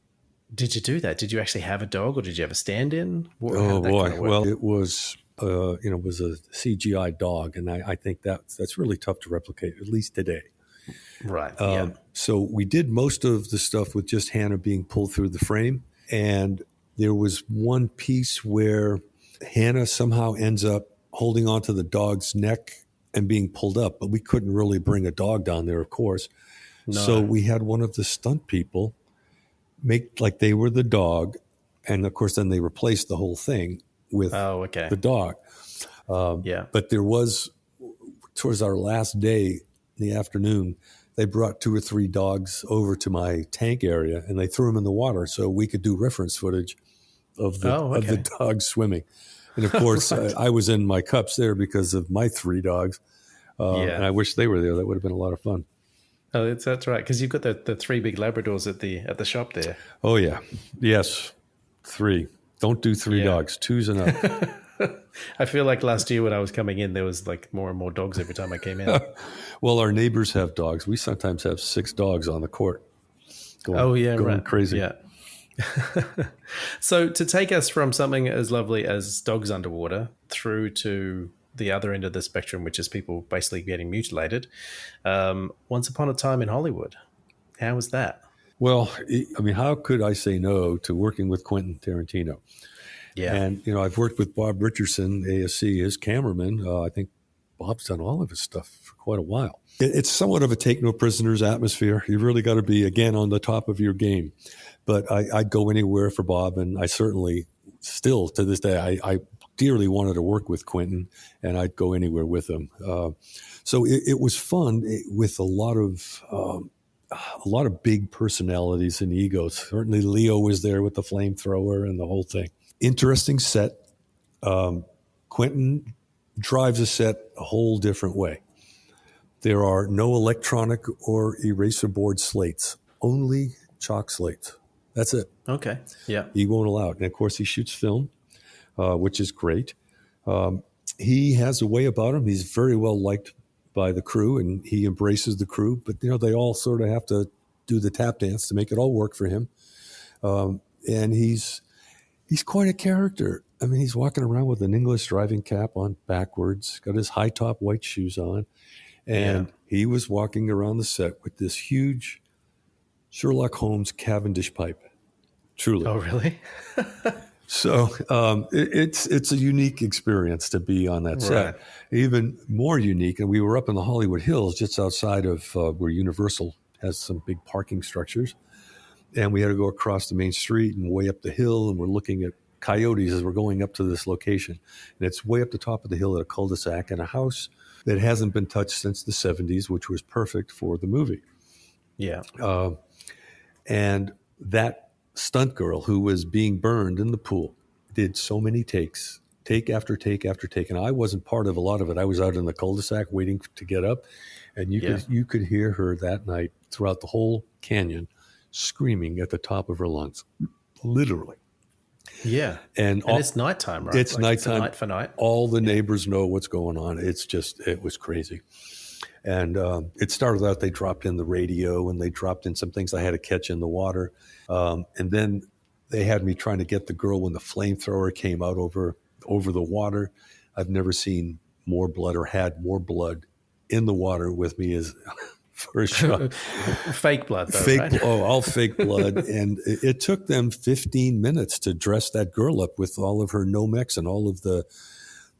did you do that? Did you actually have a dog, or did you have a stand-in? Oh boy! Well, it was it was a CGI dog, and I think that's really tough to replicate, at least today. Right. Yeah. So we did most of the stuff with just Hannah being pulled through the frame, and there was one piece where Hannah somehow ends up holding onto the dog's neck and being pulled up, but we couldn't really bring a dog down there, of course. No. So we had one of the stunt people make like they were the dog, and of course then they replaced the whole thing with the dog. But there was, towards our last day in the afternoon, they brought 2 or 3 dogs over to my tank area, and they threw them in the water so we could do reference footage of the dogs swimming. And of course, I was in my cups there because of my 3 dogs, and I wish they were there. That would have been a lot of fun. Oh, that's right, because you've got the 3 big Labradors at the shop there. Oh yeah, yes, 3. Don't do 3 dogs. 2's enough. I feel like last year when I was coming in, there was like more and more dogs every time I came in. Well, our neighbors have dogs. We sometimes have 6 dogs on the court. Going crazy. Yeah. So to take us from something as lovely as dogs underwater through to the other end of the spectrum, which is people basically getting mutilated, Once Upon a Time in Hollywood. How was that? Well, I mean, how could I say no to working with Quentin Tarantino? Yeah. And, I've worked with Bob Richardson, ASC, his cameraman. I think Bob's done all of his stuff for quite a while. It's somewhat of a take no prisoners atmosphere. You really got to be, again, on the top of your game. But I'd go anywhere for Bob, and I certainly still, to this day, I dearly wanted to work with Quentin, and I'd go anywhere with him. So it was fun with a lot of big personalities and egos. Certainly Leo was there with the flamethrower and the whole thing. Interesting set. Quentin drives a set a whole different way. There are no electronic or eraser board slates, only chalk slates. That's it. Okay. Yeah. He won't allow it. And of course, he shoots film, which is great. He has a way about him. He's very well liked by the crew, and he embraces the crew. But, they all sort of have to do the tap dance to make it all work for him. And he's quite a character. I mean, he's walking around with an English driving cap on backwards, got his high top white shoes on. And he was walking around the set with this huge Sherlock Holmes Cavendish pipe. Truly. Oh, really? So it's a unique experience to be on that set. Right. Even more unique, and we were up in the Hollywood Hills, just outside of where Universal has some big parking structures. And we had to go across the main street and way up the hill, and we're looking at coyotes as we're going up to this location. And it's way up the top of the hill at a cul-de-sac and a house that hasn't been touched since the 70s, which was perfect for the movie. Yeah. And that stunt girl who was being burned in the pool did so many takes, take after take after take. And I wasn't part of a lot of it. I was out in the cul-de-sac waiting to get up. And you could hear her that night throughout the whole canyon screaming at the top of her lungs, literally. Yeah. And it's nighttime, right? It's nighttime. It's night for night. All the neighbors know what's going on. It was crazy. And it started out, they dropped in the radio and they dropped in some things I had to catch in the water. And then they had me trying to get the girl when the flamethrower came out over the water. I've never seen more blood or had more blood in the water with me as for a shot. Fake blood, though, right? All fake blood. And it took them 15 minutes to dress that girl up with all of her Nomex and all of the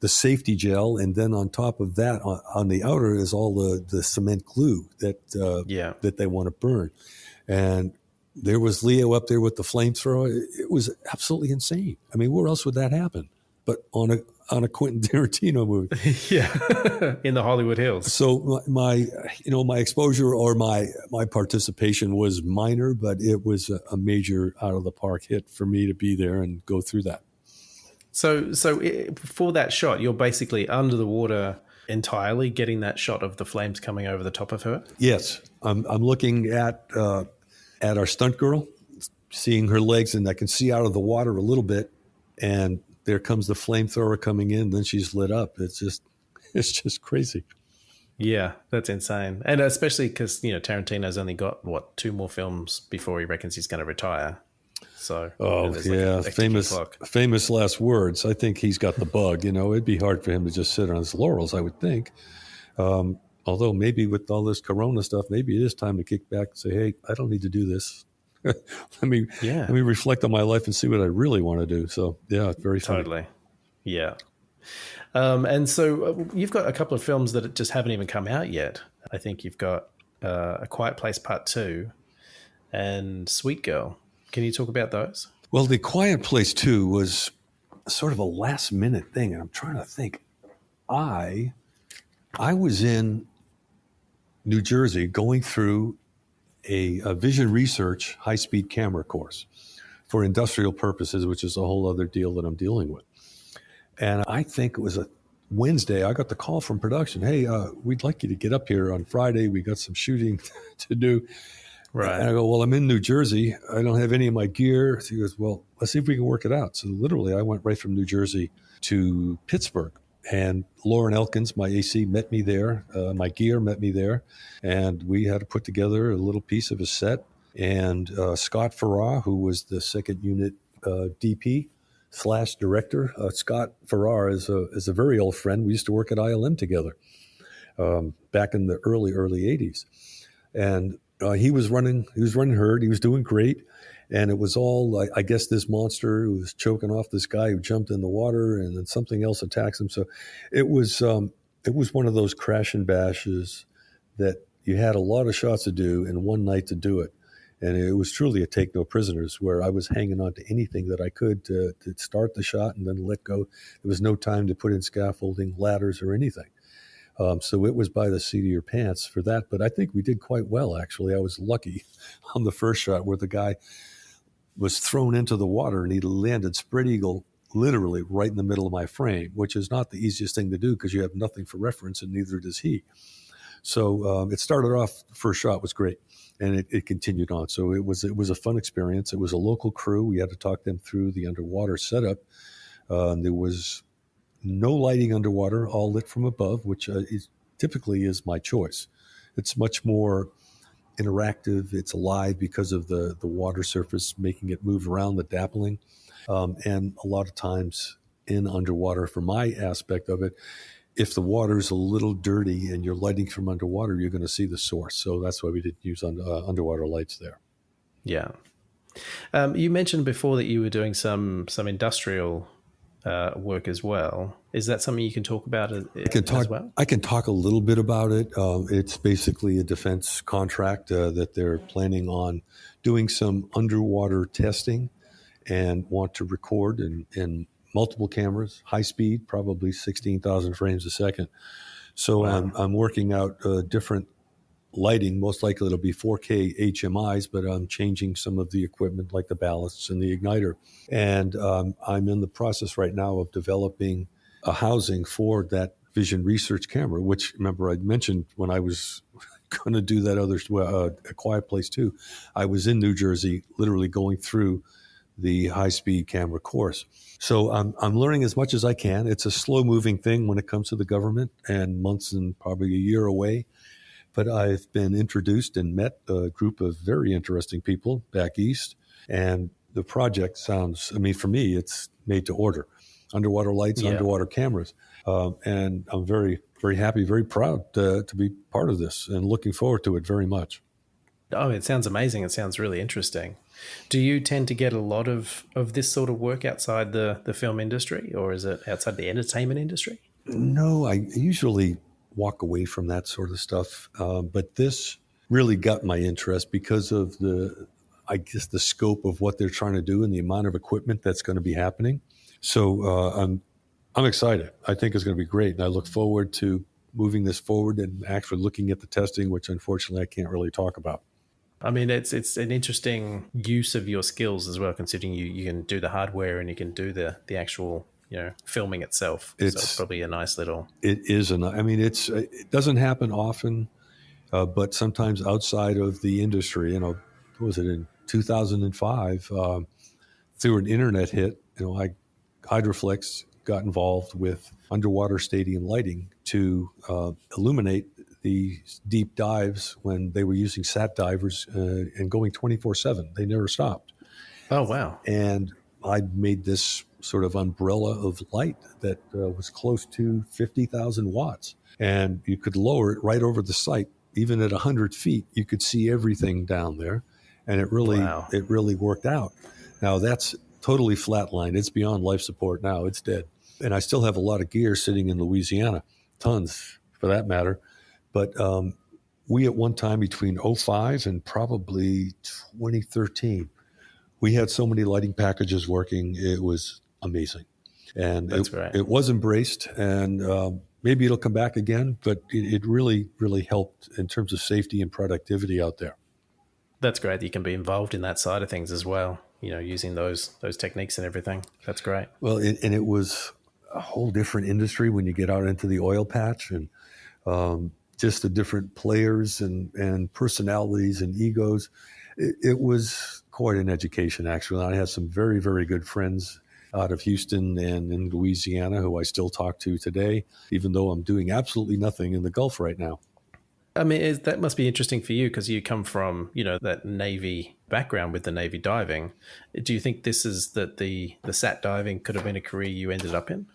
safety gel. And then on top of that, on the outer is all the cement glue that they want to burn. And there was Leo up there with the flamethrower. It was absolutely insane. I mean, where else would that happen? But on a Quentin Tarantino movie. Yeah. In the Hollywood Hills. So my exposure or my participation was minor, but it was a major out of the park hit for me to be there and go through that. For that shot, you're basically under the water entirely, getting that shot of the flames coming over the top of her. Yes, I'm looking at our stunt girl, seeing her legs, and I can see out of the water a little bit, and there comes the flamethrower coming in. Then she's lit up. It's just crazy. Yeah, that's insane, and especially because Tarantino's only got 2 more films before he reckons he's going to retire. So, famous last words. I think he's got the bug. It'd be hard for him to just sit on his laurels, I would think. Although maybe with all this Corona stuff, maybe it is time to kick back and say, "Hey, I don't need to do this. let me reflect on my life and see what I really want to do." So, yeah, very funny. Totally. Yeah. And so you've got a couple of films that just haven't even come out yet. I think you've got A Quiet Place Part 2 and Sweet Girl. Can you talk about those? Well, The Quiet Place 2 was sort of a last-minute thing, and I'm trying to think. I was in New Jersey going through a vision research high-speed camera course for industrial purposes, which is a whole other deal that I'm dealing with. And I think it was a Wednesday, I got the call from production. "Hey, we'd like you to get up here on Friday. We got some shooting to do." Right. And I go, "Well, I'm in New Jersey. I don't have any of my gear." So he goes, "Well, let's see if we can work it out." So literally, I went right from New Jersey to Pittsburgh. And Lauren Elkins, my AC, met me there. My gear met me there. And we had to put together a little piece of a set. And Scott Farrar, who was the second unit DP / director. Scott Farrar is a very old friend. We used to work at ILM together back in the early 80s. And he was running herd. He was doing great. And it was all, I guess, this monster who was choking off this guy who jumped in the water, and then something else attacks him. So it was one of those crash and bashes that you had a lot of shots to do in one night to do it. And it was truly a take no prisoners, where I was hanging on to anything that I could to start the shot and then let go. There was no time to put in scaffolding, ladders, or anything. So it was by the seat of your pants for that. But I think we did quite well, actually. I was lucky on the first shot where the guy was thrown into the water and he landed spread eagle literally right in the middle of my frame, which is not the easiest thing to do because you have nothing for reference, and neither does he. So it started off, the first shot was great, and it continued on. So it was a fun experience. It was a local crew. We had to talk them through the underwater setup. There was no lighting underwater, all lit from above, which typically is my choice. It's much more interactive. It's alive because of the water surface making it move around, the dappling. And a lot of times in underwater, for my aspect of it, if the water's a little dirty and you're lighting from underwater, you're going to see the source. So that's why we didn't use underwater lights there. Yeah. You mentioned before that you were doing some industrial work as well. Is that something you can talk about as well? I can talk a little bit about it. It's basically a defense contract that they're planning on doing some underwater testing and want to record in multiple cameras, high speed, probably 16,000 frames a second. So wow. I'm working out different lighting. Most likely it'll be 4K HMIs, but I'm changing some of the equipment like the ballasts and the igniter. And I'm in the process right now of developing a housing for that vision research camera, which, remember, I mentioned when I was going to do that other A Quiet Place 2, I was in New Jersey literally going through the high-speed camera course. So I'm learning as much as I can. It's a slow-moving thing when it comes to the government, and months and probably a year away. But I've been introduced and met a group of very interesting people back east. And the project sounds, for me, it's made to order. Underwater lights, underwater cameras. And I'm very, very happy, very proud to be part of this and looking forward to it very much. Oh, it sounds amazing. It sounds really interesting. Do you tend to get a lot of this sort of work outside the film industry, or is it outside the entertainment industry? No, I usually walk away from that sort of stuff. But this really got my interest because of the scope of what they're trying to do and the amount of equipment that's going to be happening. So I'm excited. I think it's going to be great. And I look forward to moving this forward and actually looking at the testing, which unfortunately I can't really talk about. It's an interesting use of your skills as well, considering you can do the hardware and you can do the actual filming itself. So it's probably a nice little. It is I mean, it doesn't happen often, but sometimes outside of the industry. What was it in 2005? Through an internet hit, Hydroflex got involved with underwater stadium lighting to illuminate the deep dives when they were using sat divers and going 24/7. They never stopped. Oh, wow. And I made this sort of umbrella of light that was close to 50,000 watts. And you could lower it right over the site. Even at 100 feet, you could see everything down there. And it really worked out. Now, that's totally flatlined. It's beyond life support now. It's dead. And I still have a lot of gear sitting in Louisiana, tons for that matter. But we at one time between '05 and probably 2013, we had so many lighting packages working. It was amazing. And it was embraced. And maybe it'll come back again. But it really, really helped in terms of safety and productivity out there. That's great that you can be involved in that side of things as well, using those techniques and everything. That's great. Well, and it was a whole different industry when you get out into the oil patch and just the different players and personalities and egos. It was quite an education, actually. I have some very, very good friends out of Houston and in Louisiana who I still talk to today, even though I'm doing absolutely nothing in the Gulf right now. I mean, that must be interesting for you because you come from, that Navy background with the Navy diving. Do you think this is that the sat diving could have been a career you ended up in?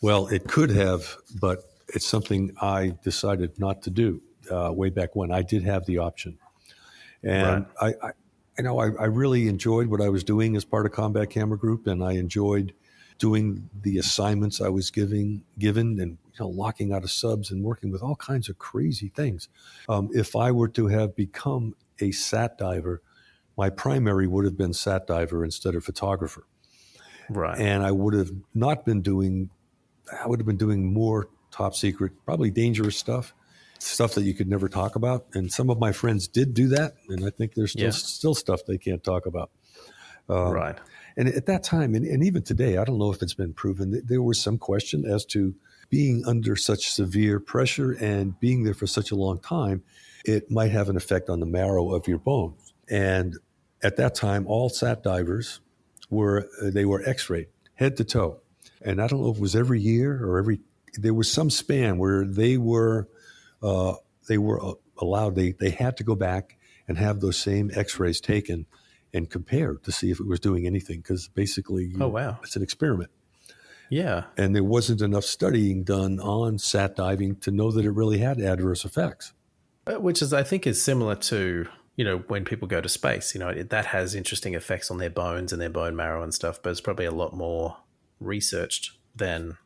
Well, it could have, but it's something I decided not to do way back when. I did have the option. And right. I really enjoyed what I was doing as part of Combat Camera Group, and I enjoyed doing the assignments I was given and locking out of subs and working with all kinds of crazy things. If I were to have become a sat diver, my primary would have been sat diver instead of photographer. Right. And I would have been doing more top secret, probably dangerous stuff that you could never talk about. And some of my friends did do that. And I think there's still stuff they can't talk about. Right. And at that time, and even today, I don't know if it's been proven, there was some question as to being under such severe pressure and being there for such a long time, it might have an effect on the marrow of your bones. And at that time, all sat divers were X-rayed head to toe. And I don't know if it was every year or there was some span where they were allowed, they had to go back and have those same X-rays taken and compared to see if it was doing anything, because basically it's an experiment. Yeah. And there wasn't enough studying done on sat diving to know that it really had adverse effects. Which I think is similar to, when people go to space, that has interesting effects on their bones and their bone marrow and stuff, but it's probably a lot more researched than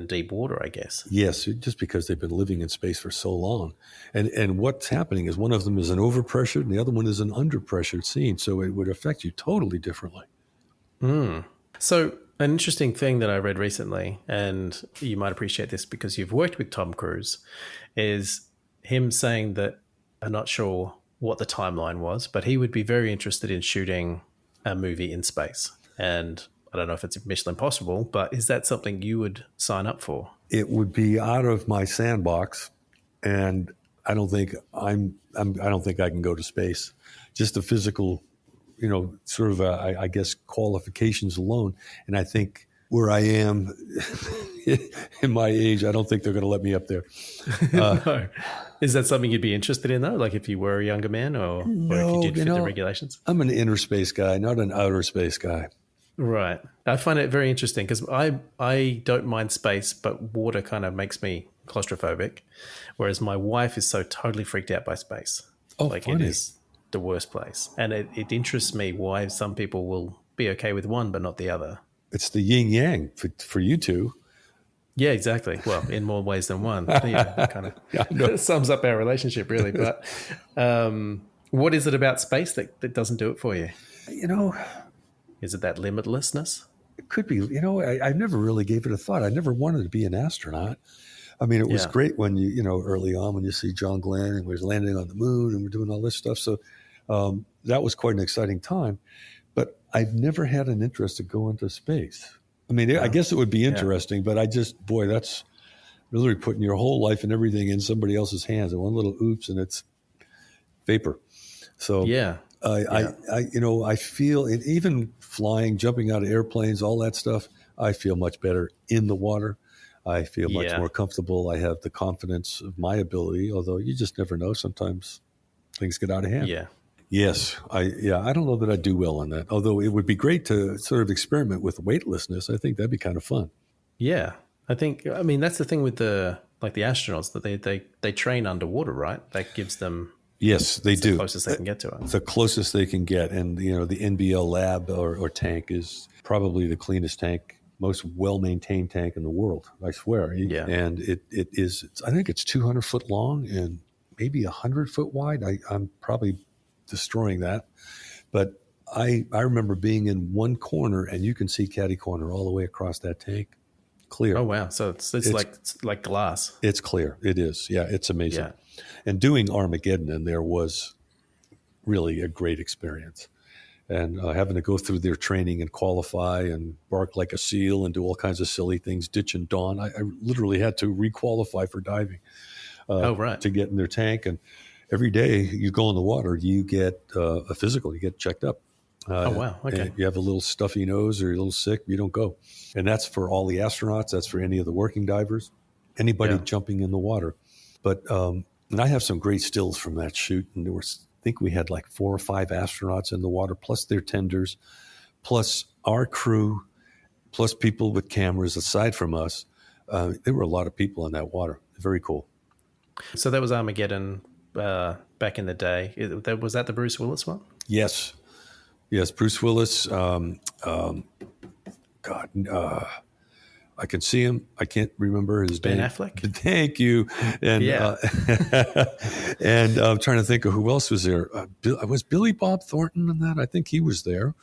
deep water, I guess. Yes, just because they've been living in space for so long. And what's happening is one of them is an overpressured and the other one is an underpressured scene. So it would affect you totally differently. So an interesting thing that I read recently, and you might appreciate this because you've worked with Tom Cruise, is him saying that, I'm not sure what the timeline was, but he would be very interested in shooting a movie in space. And I don't know if it's Mission Impossible, but is that something you would sign up for? It would be out of my sandbox, and I don't think I don't think I can go to space. Just the physical, sort of I guess qualifications alone, and I think where I am in my age, I don't think they're going to let me up there. No. Is that something you'd be interested in, though? Like if you were a younger man or if you did fit the regulations? I'm an inner space guy, not an outer space guy. Right. I find it very interesting because I don't mind space, but water kind of makes me claustrophobic, whereas my wife is so totally freaked out by space. Oh, funny. It is the worst place. And it interests me why some people will be okay with one but not the other. It's the yin yang for you two. Yeah, exactly. Well, in more ways than one. Yeah, kind of sums up our relationship, really. But what is it about space that doesn't do it for you? Is it that limitlessness? It could be. I never really gave it a thought. I never wanted to be an astronaut. I mean, it was great when early on when you see John Glenn and we're landing on the moon and we're doing all this stuff. So that was quite an exciting time. But I've never had an interest to go into space. I mean, I Wow. guess it would be Yeah. interesting, but boy, that's really putting your whole life and everything in somebody else's hands. And one little oops, and it's vapor. So Yeah. Yeah. I feel it, even flying, jumping out of airplanes, all that stuff. I feel much better in the water. I feel much Yeah. more comfortable. I have the confidence of my ability, although you just never know. Sometimes things get out of hand. Yeah. Yes, I don't know that I do well on that. Although it would be great to sort of experiment with weightlessness. I think that'd be kind of fun. Yeah. I mean, that's the thing with the astronauts that they train underwater, right? That gives them Yes, they it's the do. closest they can get to it. The closest they can get, and the NBL lab or tank is probably the cleanest tank, most well maintained tank in the world. I swear. Yeah. And it is. I think it's 200 foot long and maybe 100 foot wide. I'm probably destroying that, but I remember being in one corner and you can see catty corner all the way across that tank, clear. Oh wow. So it's like glass. It's clear. It is. Yeah, it's amazing. Yeah. And doing Armageddon in there was really a great experience. And having to go through their training and qualify and bark like a seal and do all kinds of silly things, ditch and dawn. I literally had to requalify for diving Oh right. to get in their tank. And every day you go in the water, you get a physical, you get checked up. Oh wow. Okay. And you have a little stuffy nose or you're a little sick, you don't go. And that's for all the astronauts. That's for any of the working divers, anybody Yeah. jumping in the water. But and I have some great stills from that shoot. And there was, I think we had like 4 or 5 astronauts in the water, plus their tenders, plus our crew, plus people with cameras aside from us. There were a lot of people in that water. Very cool. So that was Armageddon back in the day. Was that the Bruce Willis one? Yes. Yes, Bruce Willis. God, I can see him. I can't remember his Ben name. Affleck? Thank you. And Yeah. and I'm trying to think of who else was there. Was Billy Bob Thornton in that? I think he was there.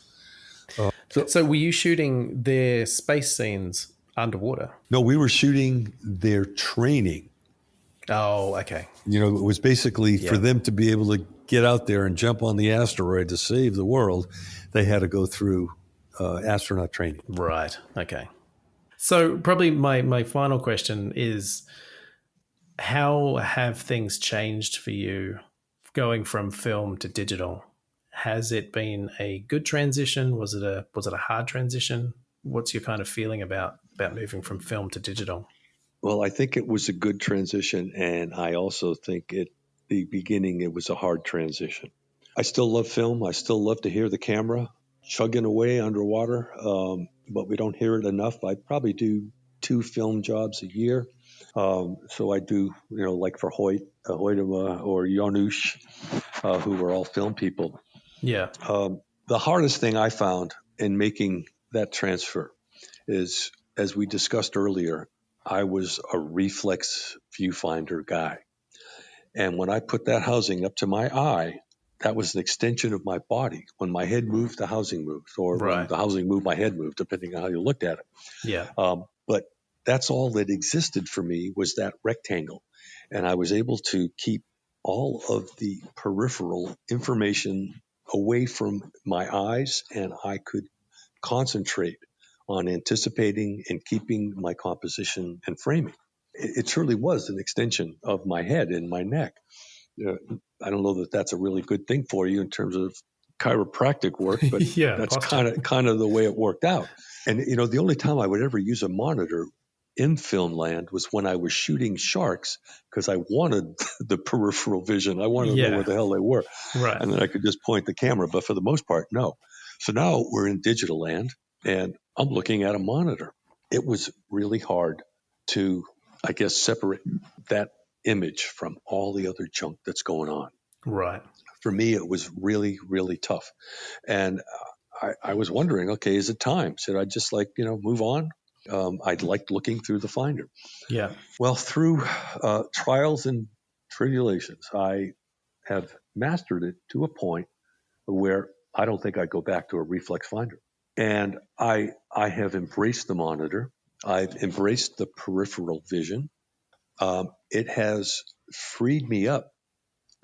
So were you shooting their space scenes underwater? No, we were shooting their training. Oh, okay. It was basically for them to be able to get out there and jump on the asteroid to save the world. They had to go through astronaut training. Right. Okay. So probably my final question is, how have things changed for you going from film to digital? Has it been a good transition? Was it a hard transition? What's your kind of feeling about moving from film to digital? Well, I think it was a good transition, and I also think the beginning it was a hard transition. I still love film. I still love to hear the camera chugging away underwater, but we don't hear it enough. I probably do 2 film jobs a year. So I do, like for Hoytema or Janusz, who were all film people. Yeah. The hardest thing I found in making that transfer is, as we discussed earlier, I was a reflex viewfinder guy. And when I put that housing up to my eye, that was an extension of my body. When my head moved, the housing moved, or when Right. the housing moved, my head moved, depending on how you looked at it. Yeah. But that's all that existed for me was that rectangle. And I was able to keep all of the peripheral information away from my eyes, and I could concentrate on anticipating and keeping my composition and framing. It truly was an extension of my head and my neck. I don't know that that's a really good thing for you in terms of chiropractic work, but Yeah, that's posture. kind of the way it worked out. And the only time I would ever use a monitor in film land was when I was shooting sharks, because I wanted the peripheral vision. I wanted to know where the hell they were. Right. And then I could just point the camera. But for the most part, no. So now we're in digital land and I'm looking at a monitor. It was really hard to, I guess, separate that image from all the other junk that's going on. Right. For me, it was really, really tough. And I was wondering, okay, is it time? Should I just move on? I'd liked looking through the finder. Yeah. Well, through trials and tribulations, I have mastered it to a point where I don't think I'd go back to a reflex finder. And I have embraced the monitor. I've embraced the peripheral vision. It has freed me up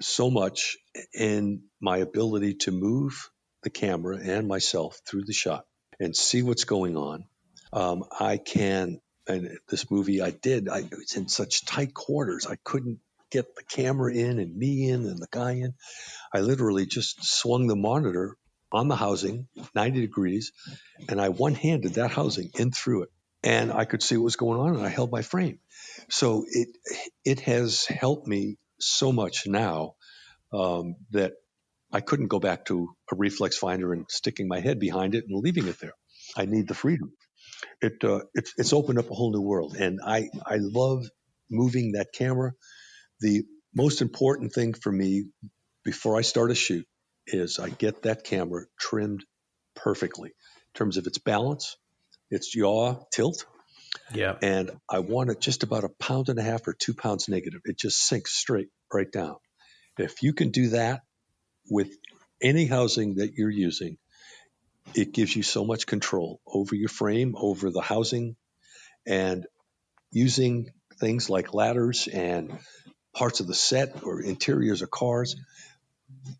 so much in my ability to move the camera and myself through the shot and see what's going on. And this movie I was in such tight quarters. I couldn't get the camera in and me in and the guy in. I literally just swung the monitor on the housing 90 degrees, and I one-handed that housing in through it. And I could see what was going on, and I held my frame. So it has helped me so much now that I couldn't go back to a reflex finder and sticking my head behind it and leaving it there. I need the freedom. It's opened up a whole new world, and I love moving that camera. The most important thing for me before I start a shoot is I get that camera trimmed perfectly in terms of its balance, its yaw tilt. Yeah. And I want it just about 1.5 pounds or 2 pounds negative. It just sinks straight right down. If you can do that with any housing that you're using, it gives you so much control over your frame, over the housing, and using things like ladders and parts of the set or interiors of cars.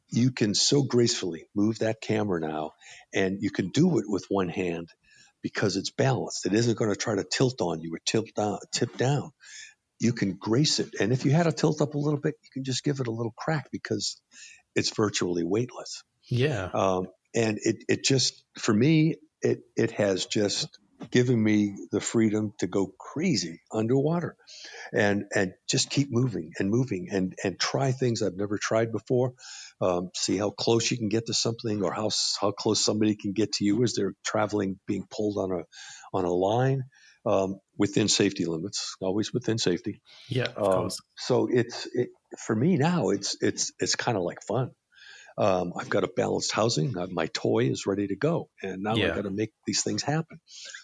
You can so gracefully move that camera now, and you can do it with one hand because it's balanced. It isn't going to try to tilt on you or tip down. You can grace it. And if you had to tilt up a little bit, you can just give it a little crack because it's virtually weightless. Yeah. And it just, for me, it has just given me the freedom to go crazy underwater and just keep moving and try things I've never tried before. See how close you can get to something, or how close somebody can get to you as they're traveling, being pulled on a line, within safety limits, always within safety. Yeah, of course. So for me now, it's kind of like fun. I've got a balanced housing. My toy is ready to go, and now I got to make these things happen.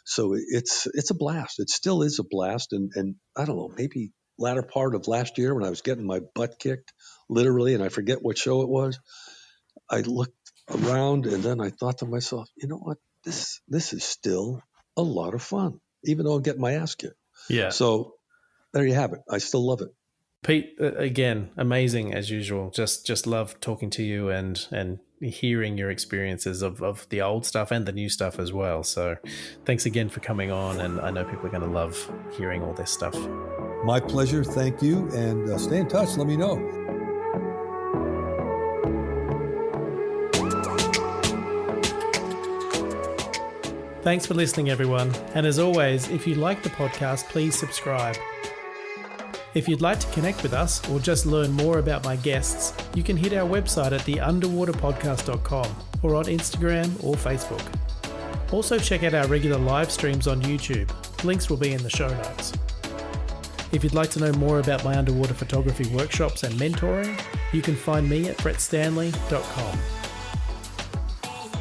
So it's a blast. It still is a blast. And I don't know, maybe latter part of last year when I was getting my butt kicked, literally, and I forget what show it was, I looked around and then I thought to myself, you know what? This is still a lot of fun, even though I'm getting my ass kicked. Yeah. So there you have it. I still love it. Pete, again, amazing as usual. Just love talking to you and hearing your experiences of the old stuff and the new stuff as well. So thanks again for coming on, and I know people are going to love hearing all this stuff. My pleasure. Thank you. And stay in touch. Let me know. Thanks for listening, everyone. And as always, if you like the podcast, please subscribe. If you'd like to connect with us or just learn more about my guests, you can hit our website at theunderwaterpodcast.com or on Instagram or Facebook. Also check out our regular live streams on YouTube. Links will be in the show notes. If you'd like to know more about my underwater photography workshops and mentoring, you can find me at brettstanley.com.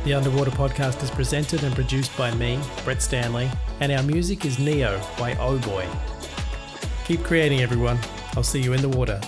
The Underwater Podcast is presented and produced by me, Brett Stanley, and our music is Neo by Oh Boy. Keep creating, everyone. I'll see you in the water.